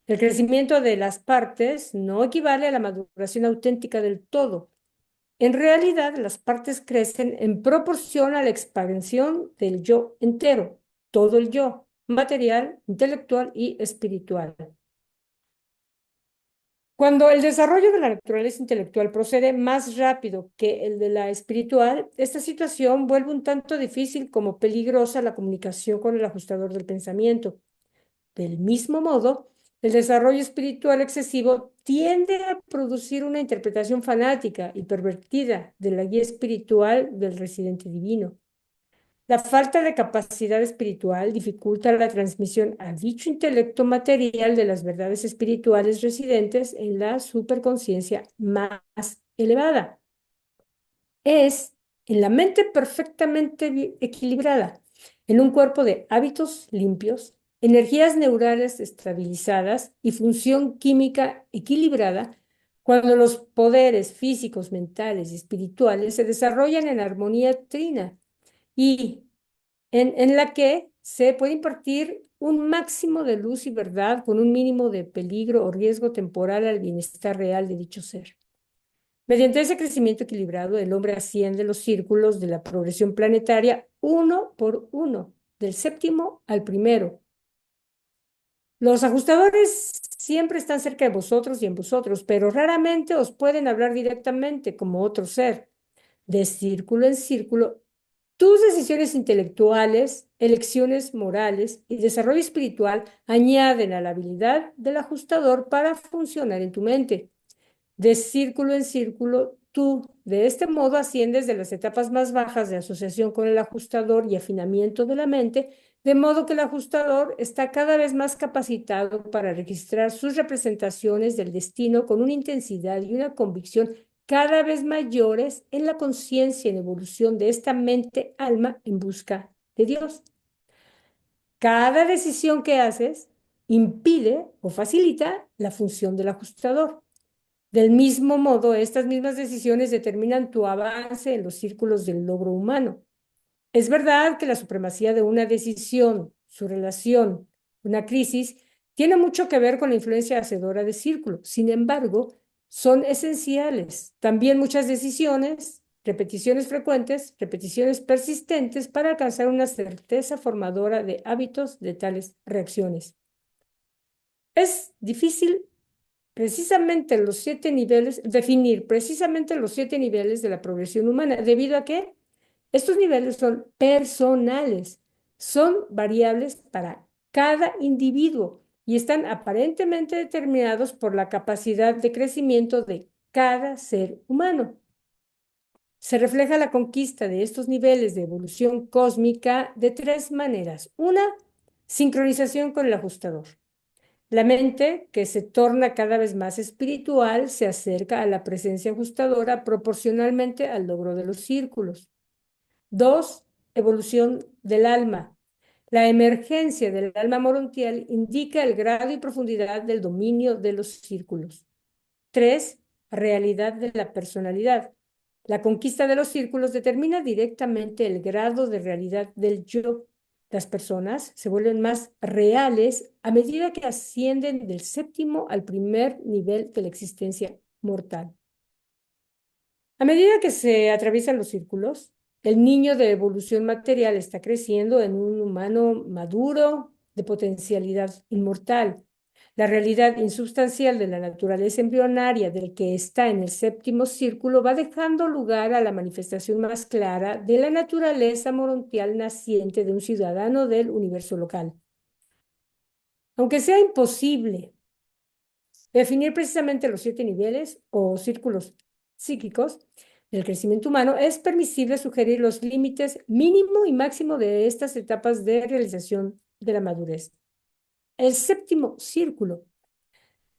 El crecimiento de las partes no equivale a la maduración auténtica del todo. En realidad, las partes crecen en proporción a la expansión del yo entero, todo el yo, material, intelectual y espiritual. Cuando el desarrollo de la naturaleza intelectual procede más rápido que el de la espiritual, esta situación vuelve un tanto difícil como peligrosa la comunicación con el ajustador del pensamiento. Del mismo modo, el desarrollo espiritual excesivo tiende a producir una interpretación fanática y pervertida de la guía espiritual del residente divino. La falta de capacidad espiritual dificulta la transmisión a dicho intelecto material de las verdades espirituales residentes en la superconciencia más elevada. Es en la mente perfectamente equilibrada, en un cuerpo de hábitos limpios, energías neurales estabilizadas y función química equilibrada, cuando los poderes físicos, mentales y espirituales se desarrollan en armonía trina y en la que se puede impartir un máximo de luz y verdad con un mínimo de peligro o riesgo temporal al bienestar real de dicho ser. Mediante ese crecimiento equilibrado, el hombre asciende los círculos de la progresión planetaria uno por uno, del séptimo al primero. Los ajustadores siempre están cerca de vosotros y en vosotros, pero raramente os pueden hablar directamente como otro ser. De círculo en círculo, tus decisiones intelectuales, elecciones morales y desarrollo espiritual añaden a la habilidad del ajustador para funcionar en tu mente. De círculo en círculo, tú de este modo asciendes de las etapas más bajas de asociación con el ajustador y afinamiento de la mente, de modo que el ajustador está cada vez más capacitado para registrar sus representaciones del destino con una intensidad y una convicción cada vez mayores en la conciencia en evolución de esta mente-alma en busca de Dios. Cada decisión que haces impide o facilita la función del ajustador. Del mismo modo, estas mismas decisiones determinan tu avance en los círculos del logro humano. Es verdad que la supremacía de una decisión, su relación, una crisis, tiene mucho que ver con la influencia hacedora de círculo. Sin embargo, son esenciales. También muchas decisiones, repeticiones frecuentes, repeticiones persistentes para alcanzar una certeza formadora de hábitos de tales reacciones. Es difícil definir precisamente los 7 niveles de la progresión humana, debido a que estos niveles son personales, son variables para cada individuo y están aparentemente determinados por la capacidad de crecimiento de cada ser humano. Se refleja la conquista de estos niveles de evolución cósmica de 3 maneras. Una, sincronización con el ajustador. La mente, que se torna cada vez más espiritual, se acerca a la presencia ajustadora proporcionalmente al logro de los círculos. 2. Evolución del alma. La emergencia del alma morontial indica el grado y profundidad del dominio de los círculos. 3. Realidad de la personalidad. La conquista de los círculos determina directamente el grado de realidad del yo. Las personas se vuelven más reales a medida que ascienden del séptimo al primer nivel de la existencia mortal. A medida que se atraviesan los círculos, el niño de evolución material está creciendo en un humano maduro de potencialidad inmortal. La realidad insubstancial de la naturaleza embrionaria del que está en el séptimo círculo va dejando lugar a la manifestación más clara de la naturaleza morontial naciente de un ciudadano del universo local. Aunque sea imposible definir precisamente los 7 niveles o círculos psíquicos del crecimiento humano, es permisible sugerir los límites mínimo y máximo de estas etapas de realización de la madurez. El séptimo círculo.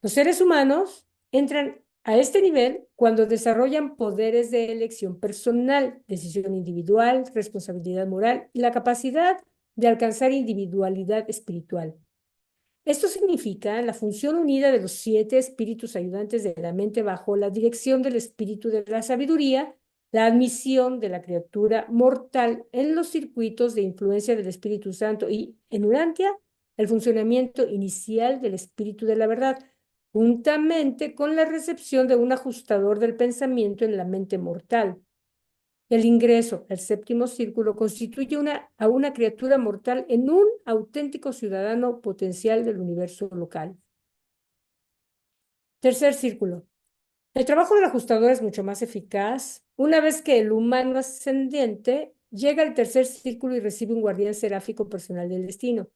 Los seres humanos entran a este nivel cuando desarrollan poderes de elección personal, decisión individual, responsabilidad moral y la capacidad de alcanzar individualidad espiritual. Esto significa la función unida de los 7 espíritus ayudantes de la mente bajo la dirección del espíritu de la sabiduría, la admisión de la criatura mortal en los circuitos de influencia del Espíritu Santo y, en Urantia, el funcionamiento inicial del espíritu de la verdad, juntamente con la recepción de un ajustador del pensamiento en la mente mortal. El ingreso al séptimo círculo constituye a una criatura mortal en un auténtico ciudadano potencial del universo local. Tercer círculo. El trabajo del ajustador es mucho más eficaz una vez que el humano ascendiente llega al tercer círculo y recibe un guardián seráfico personal del destino.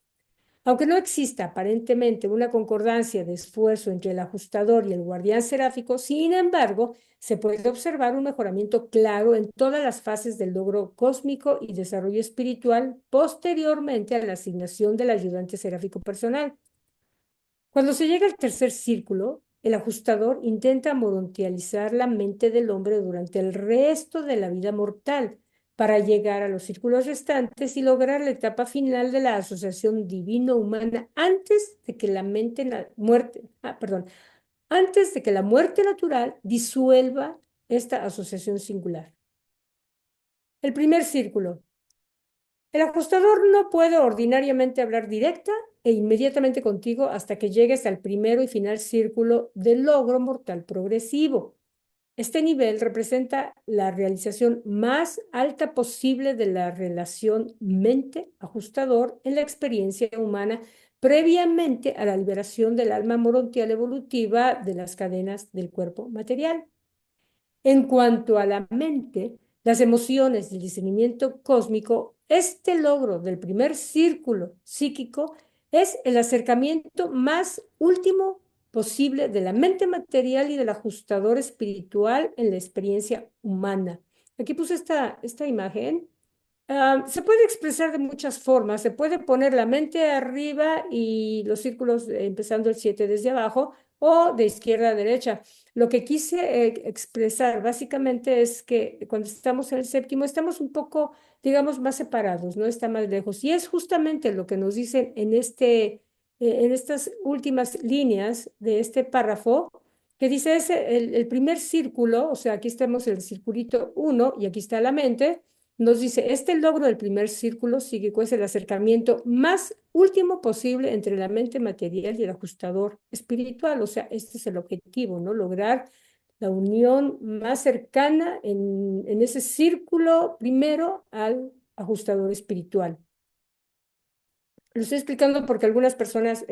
Aunque no exista aparentemente una concordancia de esfuerzo entre el ajustador y el guardián seráfico, sin embargo, se puede observar un mejoramiento claro en todas las fases del logro cósmico y desarrollo espiritual posteriormente a la asignación del ayudante seráfico personal. Cuando se llega al tercer círculo, el ajustador intenta morontializar la mente del hombre durante el resto de la vida mortal para llegar a los círculos restantes y lograr la etapa final de la asociación divino-humana antes de que la antes de que la muerte natural disuelva esta asociación singular. El primer círculo. El ajustador no puede ordinariamente hablar directa e inmediatamente contigo hasta que llegues al primero y final círculo del logro mortal progresivo. Este nivel representa la realización más alta posible de la relación mente-ajustador en la experiencia humana previamente a la liberación del alma morontial evolutiva de las cadenas del cuerpo material. En cuanto a la mente, las emociones y el discernimiento cósmico, este logro del primer círculo psíquico es el acercamiento más último posible de la mente material y del ajustador espiritual en la experiencia humana. Aquí puse esta imagen. Se puede expresar de muchas formas. Se puede poner la mente arriba y los círculos empezando el 7 desde abajo o de izquierda a derecha. Lo que quise expresar básicamente es que cuando estamos en el séptimo estamos un poco, digamos, más separados, no está más lejos. Y es justamente lo que nos dicen en estas últimas líneas de este párrafo, que dice el primer círculo, o sea, aquí estamos en el circulito 1 y aquí está la mente. Nos dice, este logro del primer círculo psíquico es el acercamiento más último posible entre la mente material y el ajustador espiritual. O sea, este es el objetivo, ¿no? Lograr la unión más cercana en ese círculo primero al ajustador espiritual. Lo estoy explicando porque algunas personas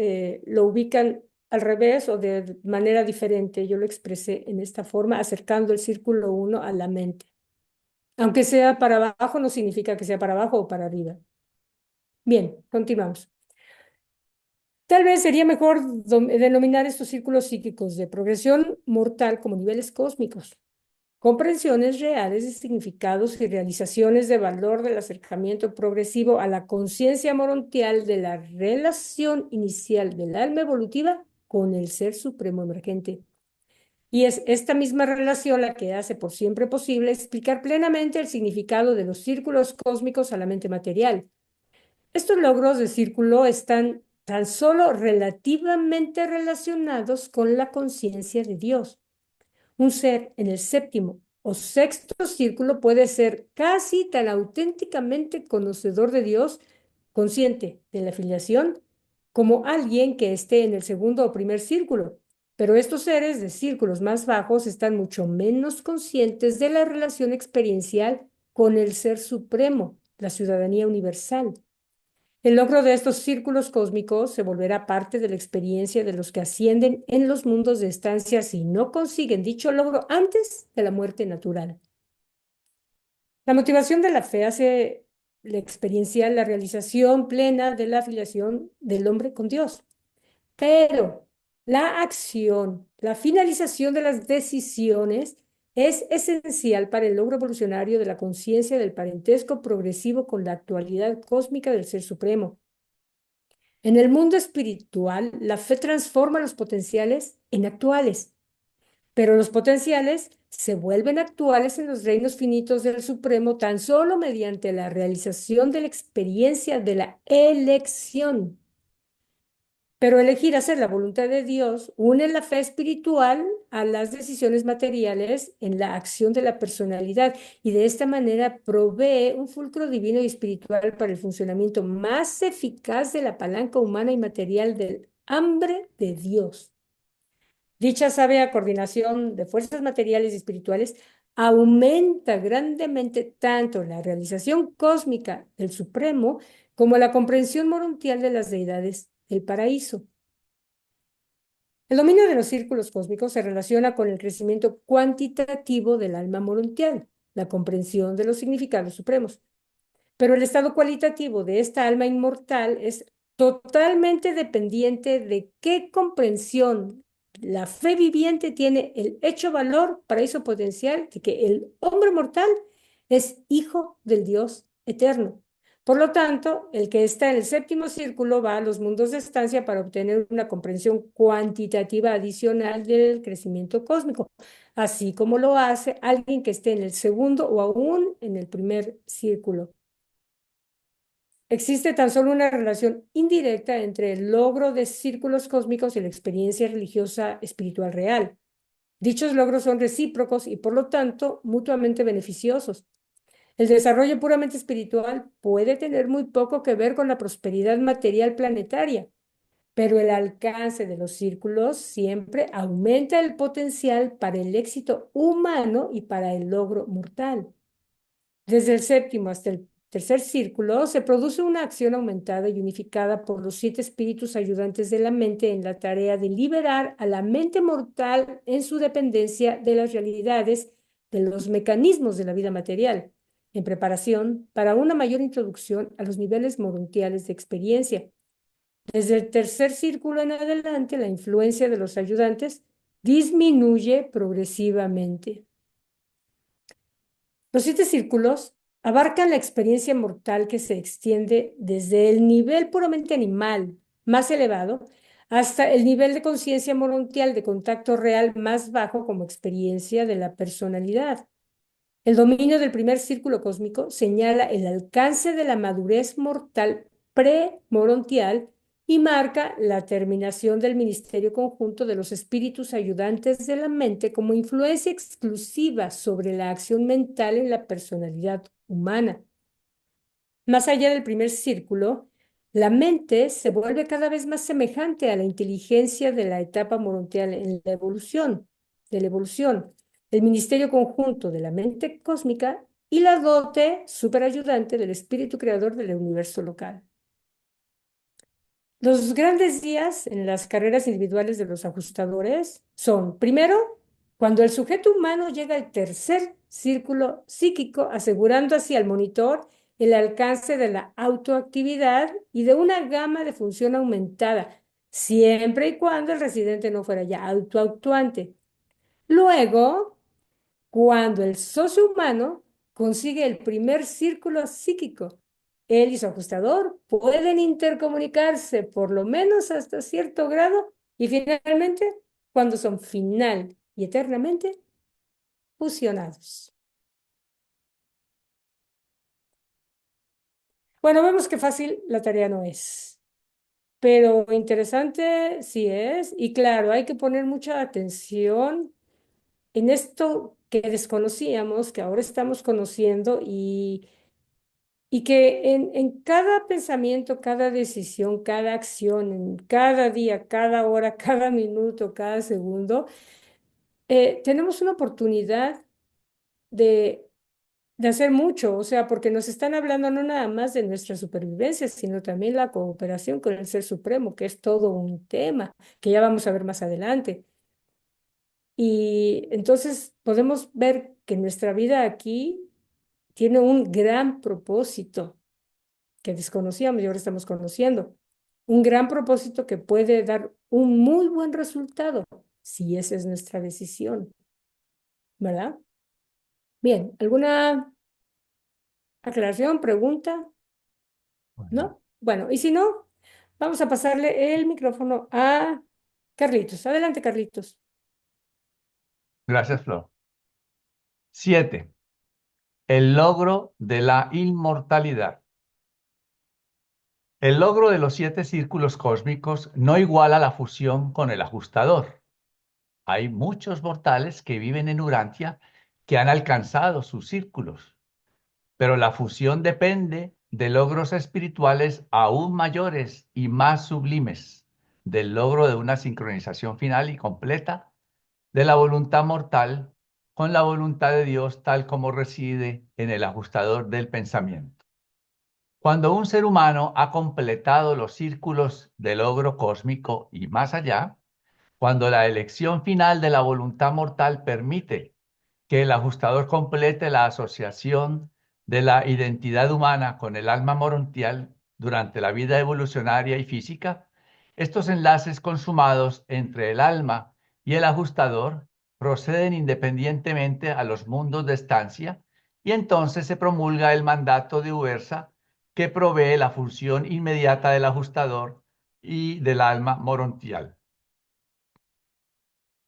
lo ubican al revés o de manera diferente. Yo lo expresé en esta forma, acercando el círculo 1 a la mente. Aunque sea para abajo, no significa que sea para abajo o para arriba. Bien, continuamos. Tal vez sería mejor denominar estos círculos psíquicos de progresión mortal como niveles cósmicos, comprensiones reales de significados y realizaciones de valor del acercamiento progresivo a la conciencia morontial de la relación inicial del alma evolutiva con el Ser Supremo Emergente. Y es esta misma relación la que hace por siempre posible explicar plenamente el significado de los círculos cósmicos a la mente material. Estos logros de círculo están tan solo relativamente relacionados con la conciencia de Dios. Un ser en el séptimo o sexto círculo puede ser casi tan auténticamente conocedor de Dios, consciente de la filiación, como alguien que esté en el segundo o primer círculo. Pero estos seres de círculos más bajos están mucho menos conscientes de la relación experiencial con el Ser Supremo, la ciudadanía universal. El logro de estos círculos cósmicos se volverá parte de la experiencia de los que ascienden en los mundos de estancia si no consiguen dicho logro antes de la muerte natural. La motivación de la fe hace la experiencial la realización plena de la afiliación del hombre con Dios. Pero la acción, la finalización de las decisiones es esencial para el logro evolucionario de la conciencia del parentesco progresivo con la actualidad cósmica del Ser Supremo. En el mundo espiritual, la fe transforma los potenciales en actuales, pero los potenciales se vuelven actuales en los reinos finitos del Supremo tan solo mediante la realización de la experiencia de la elección. Pero elegir hacer la voluntad de Dios une la fe espiritual a las decisiones materiales en la acción de la personalidad y de esta manera provee un fulcro divino y espiritual para el funcionamiento más eficaz de la palanca humana y material del hambre de Dios. Dicha sabia coordinación de fuerzas materiales y espirituales aumenta grandemente tanto la realización cósmica del Supremo como la comprensión morontial de las deidades del paraíso. El dominio de los círculos cósmicos se relaciona con el crecimiento cuantitativo del alma morontial, la comprensión de los significados supremos. Pero el estado cualitativo de esta alma inmortal es totalmente dependiente de qué comprensión la fe viviente tiene el hecho valor, paraíso potencial, de que el hombre mortal es hijo del Dios eterno. Por lo tanto, el que está en el séptimo círculo va a los mundos de estancia para obtener una comprensión cuantitativa adicional del crecimiento cósmico, así como lo hace alguien que esté en el segundo o aún en el primer círculo. Existe tan solo una relación indirecta entre el logro de círculos cósmicos y la experiencia religiosa espiritual real. Dichos logros son recíprocos y por lo tanto mutuamente beneficiosos. El desarrollo puramente espiritual puede tener muy poco que ver con la prosperidad material planetaria, pero el alcance de los círculos siempre aumenta el potencial para el éxito humano y para el logro mortal. Desde el séptimo hasta el tercer círculo se produce una acción aumentada y unificada por los 7 espíritus ayudantes de la mente en la tarea de liberar a la mente mortal en su dependencia de las realidades de los mecanismos de la vida material, en preparación para una mayor introducción a los niveles morontiales de experiencia. Desde el tercer círculo en adelante, la influencia de los ayudantes disminuye progresivamente. Los 7 círculos abarcan la experiencia mortal que se extiende desde el nivel puramente animal más elevado hasta el nivel de conciencia morontial de contacto real más bajo como experiencia de la personalidad. El dominio del primer círculo cósmico señala el alcance de la madurez mortal pre-morontial y marca la terminación del ministerio conjunto de los espíritus ayudantes de la mente como influencia exclusiva sobre la acción mental en la personalidad humana. Más allá del primer círculo, la mente se vuelve cada vez más semejante a la inteligencia de la etapa morontial en la evolución, el ministerio conjunto de la mente cósmica y la dote superayudante del espíritu creador del universo local. Los grandes días en las carreras individuales de los ajustadores son, primero, cuando el sujeto humano llega al tercer círculo psíquico, asegurando así al monitor el alcance de la autoactividad y de una gama de función aumentada, siempre y cuando el residente no fuera ya autoactuante. Luego, cuando el socio humano consigue el primer círculo psíquico, él y su ajustador pueden intercomunicarse por lo menos hasta cierto grado y finalmente cuando son final y eternamente fusionados. Bueno, vemos que fácil la tarea no es, pero interesante sí es y claro, hay que poner mucha atención en esto que desconocíamos, que ahora estamos conociendo y que en cada pensamiento, cada decisión, cada acción, en cada día, cada hora, cada minuto, cada segundo, tenemos una oportunidad de, de hacer mucho, o sea, porque nos están hablando no nada más de nuestra supervivencia, sino también la cooperación con el Ser Supremo, que es todo un tema que ya vamos a ver más adelante. Y entonces podemos ver que nuestra vida aquí tiene un gran propósito que desconocíamos y ahora estamos conociendo. Un gran propósito que puede dar un muy buen resultado si esa es nuestra decisión, ¿verdad? Bien, ¿alguna aclaración, pregunta? Bueno, ¿No? Bueno, y si no, vamos a pasarle el micrófono a Carlitos. Adelante, Carlitos. gracias, Flor. 7. El logro de la inmortalidad. El logro de los 7 círculos cósmicos no iguala la fusión con el ajustador. Hay muchos mortales que viven en Urantia que han alcanzado sus círculos, pero la fusión depende de logros espirituales aún mayores y más sublimes, del logro de una sincronización final y completa de la voluntad mortal con la voluntad de Dios tal como reside en el ajustador del pensamiento. Cuando un ser humano ha completado los círculos de logro cósmico y más allá, cuando la elección final de la voluntad mortal permite que el ajustador complete la asociación de la identidad humana con el alma morontial, durante la vida evolucionaria y física, estos enlaces consumados entre el alma y el ajustador proceden independientemente a los mundos de estancia y entonces se promulga el mandato de Ubersa que provee la función inmediata del ajustador y del alma morontial.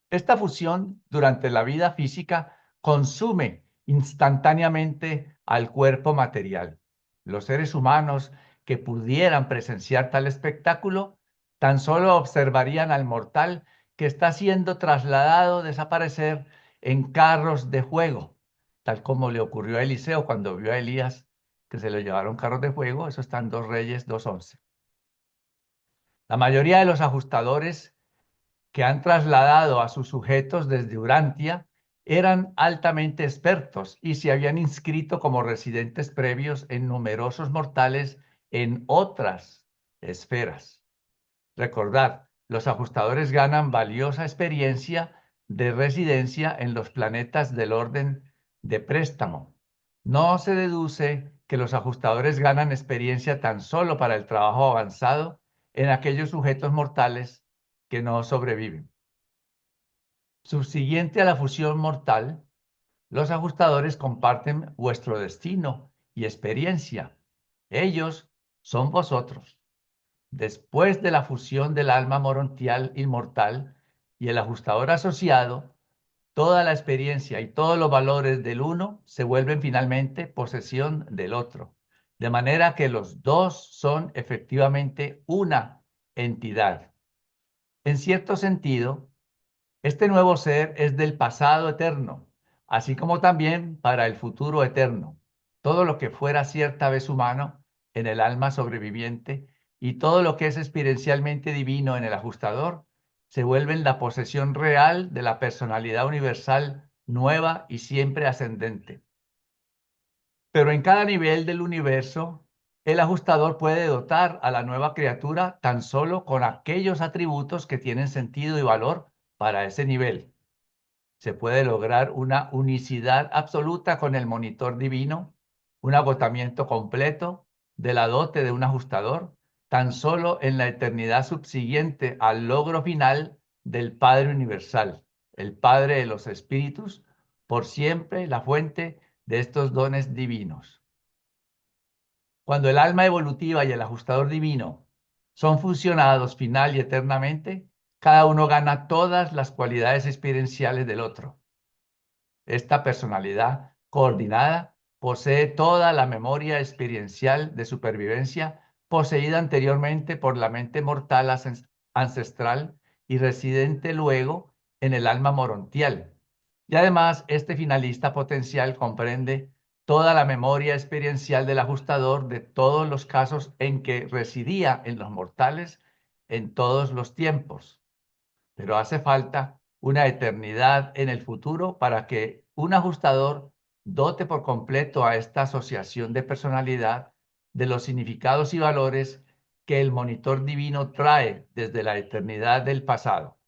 Esta fusión durante la vida física consume instantáneamente al cuerpo material. Los seres humanos que pudieran presenciar tal espectáculo tan solo observarían al mortal que está siendo trasladado, desaparecer en carros de fuego, tal como le ocurrió a Eliseo cuando vio a Elías que se lo llevaron carros de fuego. Eso está en 2 Reyes 2:11. La mayoría de los ajustadores que han trasladado a sus sujetos desde Urantia eran altamente expertos y se habían inscrito como residentes previos en numerosos mortales en otras esferas. Recordad, los ajustadores ganan valiosa experiencia de residencia en los planetas del orden de préstamo. No se deduce que los ajustadores ganan experiencia tan solo para el trabajo avanzado en aquellos sujetos mortales que no sobreviven. Subsiguiente a la fusión mortal, los ajustadores comparten vuestro destino y experiencia. Ellos son vosotros. Después de la fusión del alma morontial inmortal y el ajustador asociado, toda la experiencia y todos los valores del uno se vuelven finalmente posesión del otro, de manera que los dos son efectivamente una entidad. En cierto sentido, este nuevo ser es del pasado eterno, así como también para el futuro eterno. Todo lo que fuera cierta vez humano en el alma sobreviviente y todo lo que es experiencialmente divino en el ajustador se vuelven la posesión real de la personalidad universal nueva y siempre ascendente. Pero en cada nivel del universo, el ajustador puede dotar a la nueva criatura tan solo con aquellos atributos que tienen sentido y valor para ese nivel. Se puede lograr una unicidad absoluta con el monitor divino, un agotamiento completo de la dote de un ajustador, tan solo en la eternidad subsiguiente al logro final del Padre Universal, el Padre de los Espíritus, por siempre la fuente de estos dones divinos. Cuando el alma evolutiva y el ajustador divino son fusionados final y eternamente, cada uno gana todas las cualidades experienciales del otro. Esta personalidad coordinada posee toda la memoria experiencial de supervivencia poseída anteriormente por la mente mortal ancestral y residente luego en el alma morontial. Y además, este finalista potencial comprende toda la memoria experiencial del ajustador de todos los casos en que residía en los mortales en todos los tiempos. Pero hace falta una eternidad en el futuro para que un ajustador dote por completo a esta asociación de personalidad de los significados y valores que el monitor divino trae desde la eternidad del pasado.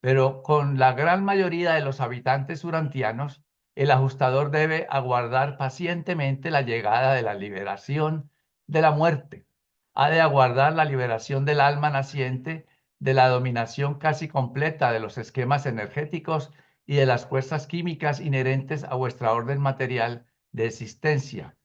Pero con la gran mayoría de los habitantes urantianos, el ajustador debe aguardar pacientemente la llegada de la liberación de la muerte. Ha de aguardar la liberación del alma naciente de la dominación casi completa de los esquemas energéticos y de las fuerzas químicas inherentes a vuestra orden material de existencia.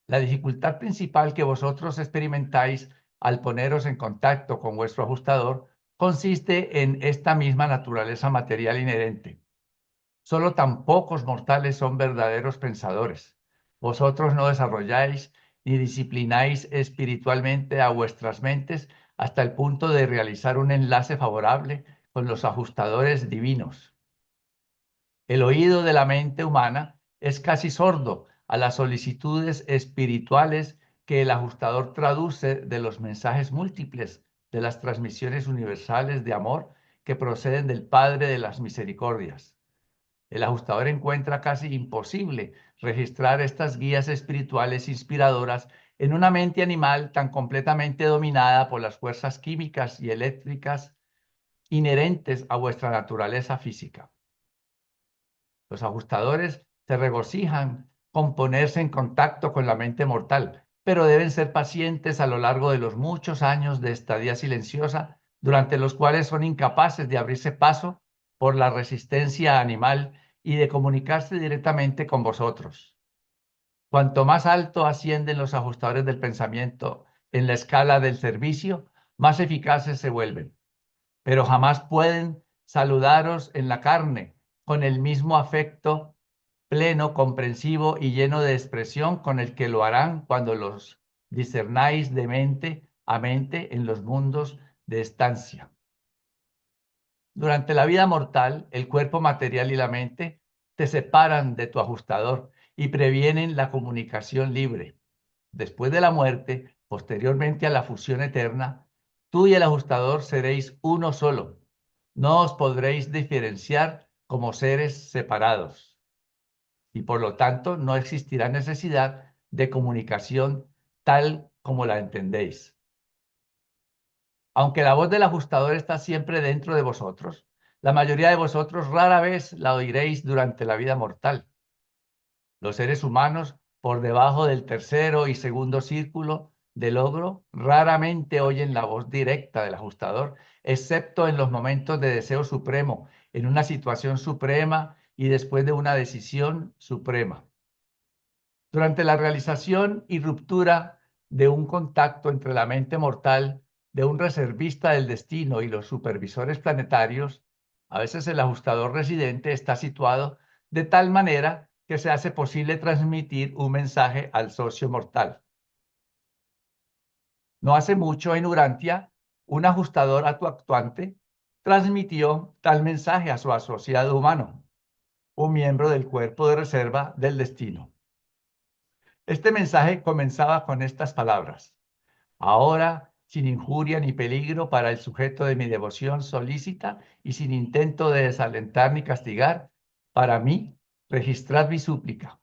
La dificultad principal que vosotros experimentáis al poneros en contacto con vuestro ajustador consiste en esta misma naturaleza material inherente. Solo tan pocos mortales son verdaderos pensadores. Vosotros no desarrolláis ni disciplináis espiritualmente a vuestras mentes hasta el punto de realizar un enlace favorable con los ajustadores divinos. El oído de la mente humana es casi sordo a las solicitudes espirituales que el ajustador traduce de los mensajes múltiples de las transmisiones universales de amor que proceden del Padre de las Misericordias. El ajustador encuentra casi imposible registrar estas guías espirituales inspiradoras en una mente animal tan completamente dominada por las fuerzas químicas y eléctricas inherentes a vuestra naturaleza física. Los ajustadores se regocijan con ponerse en contacto con la mente mortal, pero deben ser pacientes a lo largo de los muchos años de estadía silenciosa, durante los cuales son incapaces de abrirse paso por la resistencia animal y de comunicarse directamente con vosotros. Cuanto más alto ascienden los ajustadores del pensamiento en la escala del servicio, más eficaces se vuelven, pero jamás pueden saludaros en la carne con el mismo afecto pleno, comprensivo y lleno de expresión con el que lo harán cuando los discernáis de mente a mente en los mundos de estancia. Durante la vida mortal, el cuerpo material y la mente te separan de tu ajustador y previenen la comunicación libre. Después de la muerte, posteriormente a la fusión eterna, tú y el ajustador seréis uno solo. No os podréis diferenciar como seres separados y por lo tanto no existirá necesidad de comunicación tal como la entendéis. Aunque la voz del ajustador está siempre dentro de vosotros, la mayoría de vosotros rara vez la oiréis durante la vida mortal. Los seres humanos, por debajo del tercero y segundo círculo de logro, raramente oyen la voz directa del ajustador, excepto en los momentos de deseo supremo, en una situación suprema y después de una decisión suprema. Durante la realización y ruptura de un contacto entre la mente mortal de un reservista del destino y los supervisores planetarios, a veces el ajustador residente está situado de tal manera que se hace posible transmitir un mensaje al socio mortal. No hace mucho en Urantia, un ajustador actuante transmitió tal mensaje a su asociado humano, un miembro del cuerpo de reserva del destino. Este mensaje comenzaba con estas palabras: ahora, sin injuria ni peligro para el sujeto de mi devoción solícita y sin intento de desalentar ni castigar, para mí, registrad mi súplica.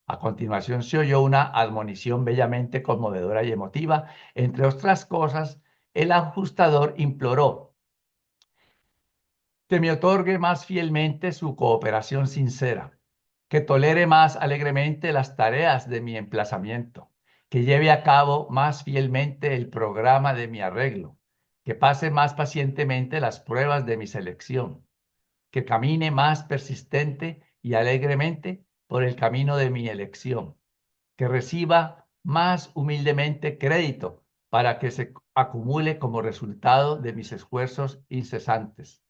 A continuación se oyó una admonición bellamente conmovedora y emotiva. Entre otras cosas, el ajustador imploró que me otorgue más fielmente su cooperación sincera, que tolere más alegremente las tareas de mi emplazamiento, que lleve a cabo más fielmente el programa de mi arreglo, que pase más pacientemente las pruebas de mi selección, que camine más persistente y alegremente por el camino de mi elección, que reciba más humildemente crédito para que se acumule como resultado de mis esfuerzos incesantes.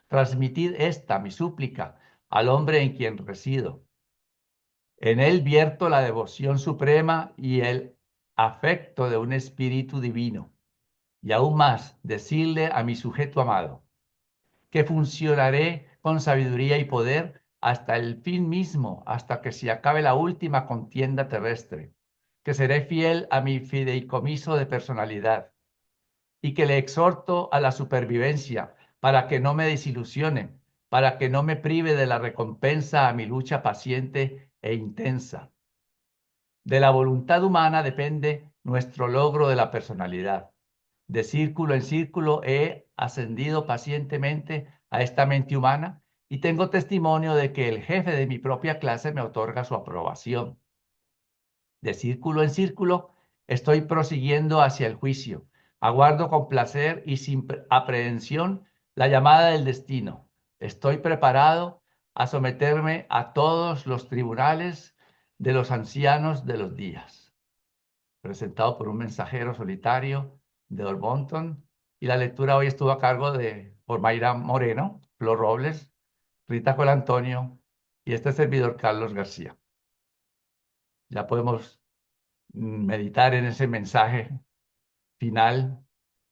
Transmitid esta, mi súplica, al hombre en quien resido. En él vierto la devoción suprema y el afecto de un espíritu divino. Y aún más, decirle a mi sujeto amado, que funcionaré con sabiduría y poder hasta el fin mismo, hasta que se acabe la última contienda terrestre, que seré fiel a mi fideicomiso de personalidad y que le exhorto a la supervivencia para que no me desilusione, para que no me prive de la recompensa a mi lucha paciente e intensa. De la voluntad humana depende nuestro logro de la personalidad. De círculo en círculo he ascendido pacientemente a esta mente humana y tengo testimonio de que el jefe de mi propia clase me otorga su aprobación. De círculo en círculo estoy prosiguiendo hacia el juicio. Aguardo con placer y sin aprehensión la llamada del destino. Estoy preparado a someterme a todos los tribunales de los ancianos de los días. Presentado por un mensajero solitario de Olbonton, y la lectura hoy estuvo a cargo por Mayra Moreno, Flor Robles, Rita Colantonio y este servidor Carlos García. Ya podemos meditar en ese mensaje final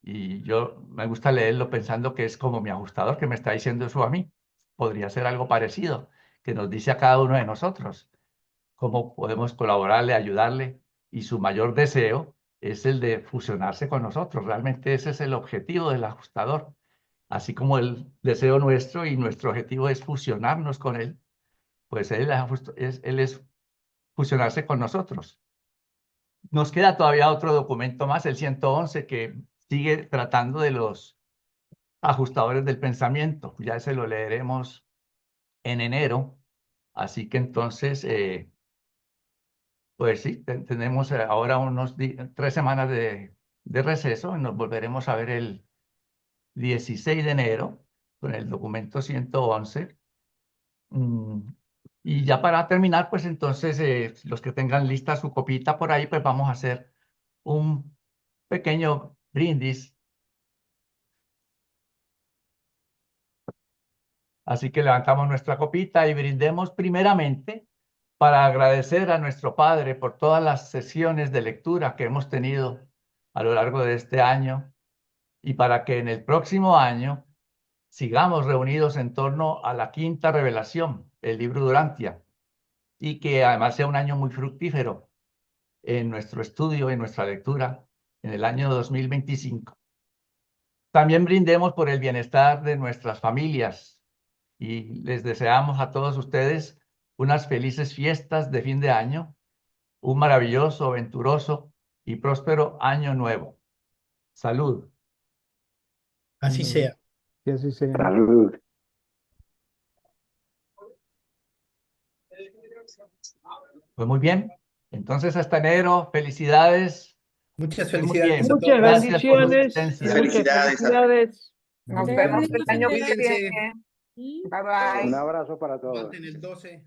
y yo me gusta leerlo pensando que es como mi ajustador que me está diciendo eso a mí. Podría ser algo parecido, que nos dice a cada uno de nosotros cómo podemos colaborarle, ayudarle, y su mayor deseo es el de fusionarse con nosotros. Realmente ese es el objetivo del ajustador, así como el deseo nuestro y nuestro objetivo es fusionarnos con él, pues él es fusionarse con nosotros. Nos queda todavía otro documento más, el 111, que sigue tratando de los ajustadores del pensamiento. Ya se lo leeremos en enero, así que entonces pues sí, tenemos ahora 3 semanas de receso y nos volveremos a ver el 16 de enero con el documento 111. Y ya para terminar, pues entonces los que tengan lista su copita por ahí, pues vamos a hacer un pequeño brindis. Así que levantamos nuestra copita y brindemos primeramente para agradecer a nuestro Padre por todas las sesiones de lectura que hemos tenido a lo largo de este año y para que en el próximo año sigamos reunidos en torno a la quinta revelación, el libro Durantia, y que además sea un año muy fructífero en nuestro estudio, en nuestra lectura, en el año 2025. También brindemos por el bienestar de nuestras familias y les deseamos a todos ustedes unas felices fiestas de fin de año, un maravilloso, venturoso y próspero año nuevo. Salud. Así sea. Que así sea. Salud. Pues muy bien. Entonces, hasta enero. Felicidades. Muchas Muy felicidades bien. a Muchas todos. Gracias por su bendiciones, asistencia. muchas Felicidades. felicidades. Nos Te vemos el bendice. año que Cuídense. viene. Y Bye bye. Un abrazo para todos. Aguanten el 12.